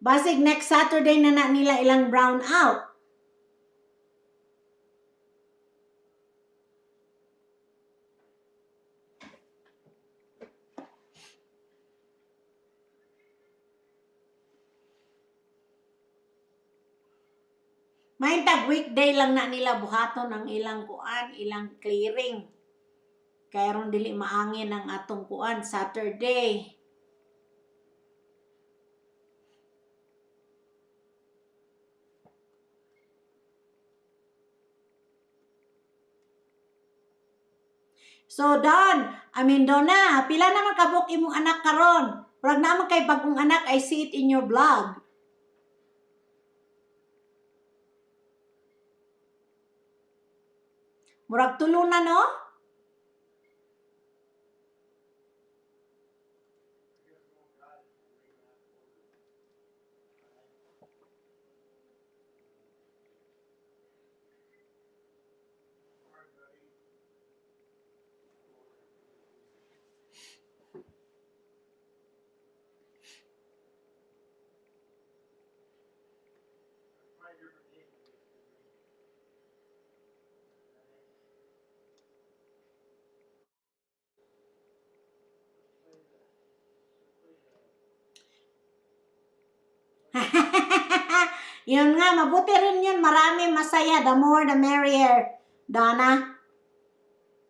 Basig next Saturday na nila ilang brown out. May tag weekday lang na nila buhaton ang ilang kuan, ilang clearing. Kaya ron dili maangin ang atong kuan Saturday. So Donna, pila naman kabuk imong anak karon? Pag naman kay bagong anak, I see it in your vlog. Murag tulo na no? Yun nga, mabuti rin yun. Marami masaya. The more, the merrier. Donna,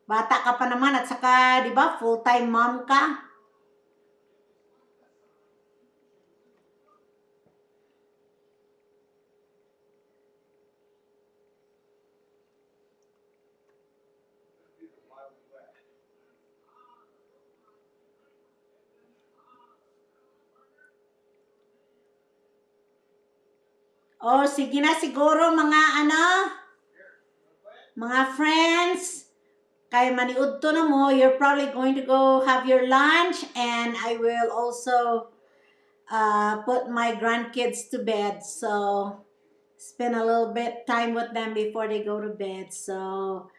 bata ka pa naman at saka, di ba, full-time mom ka. Oh, sige na siguro mga friends, kay maniud to na mo, you're probably going to go have your lunch and I will also put my grandkids to bed. So, spend a little bit time with them before they go to bed. So,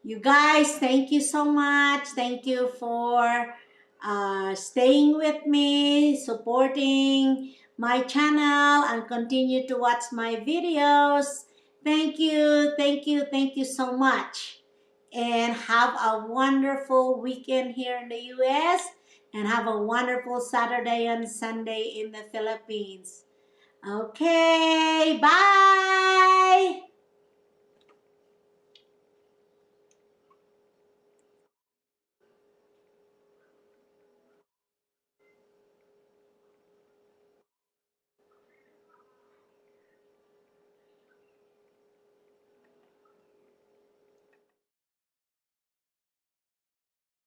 you guys, thank you so much. Thank you for staying with me, supporting my channel, and continue to watch my videos. Thank you, thank you, thank you so much. And have a wonderful weekend here in the US. And have a wonderful Saturday and Sunday in the Philippines. Okay, bye.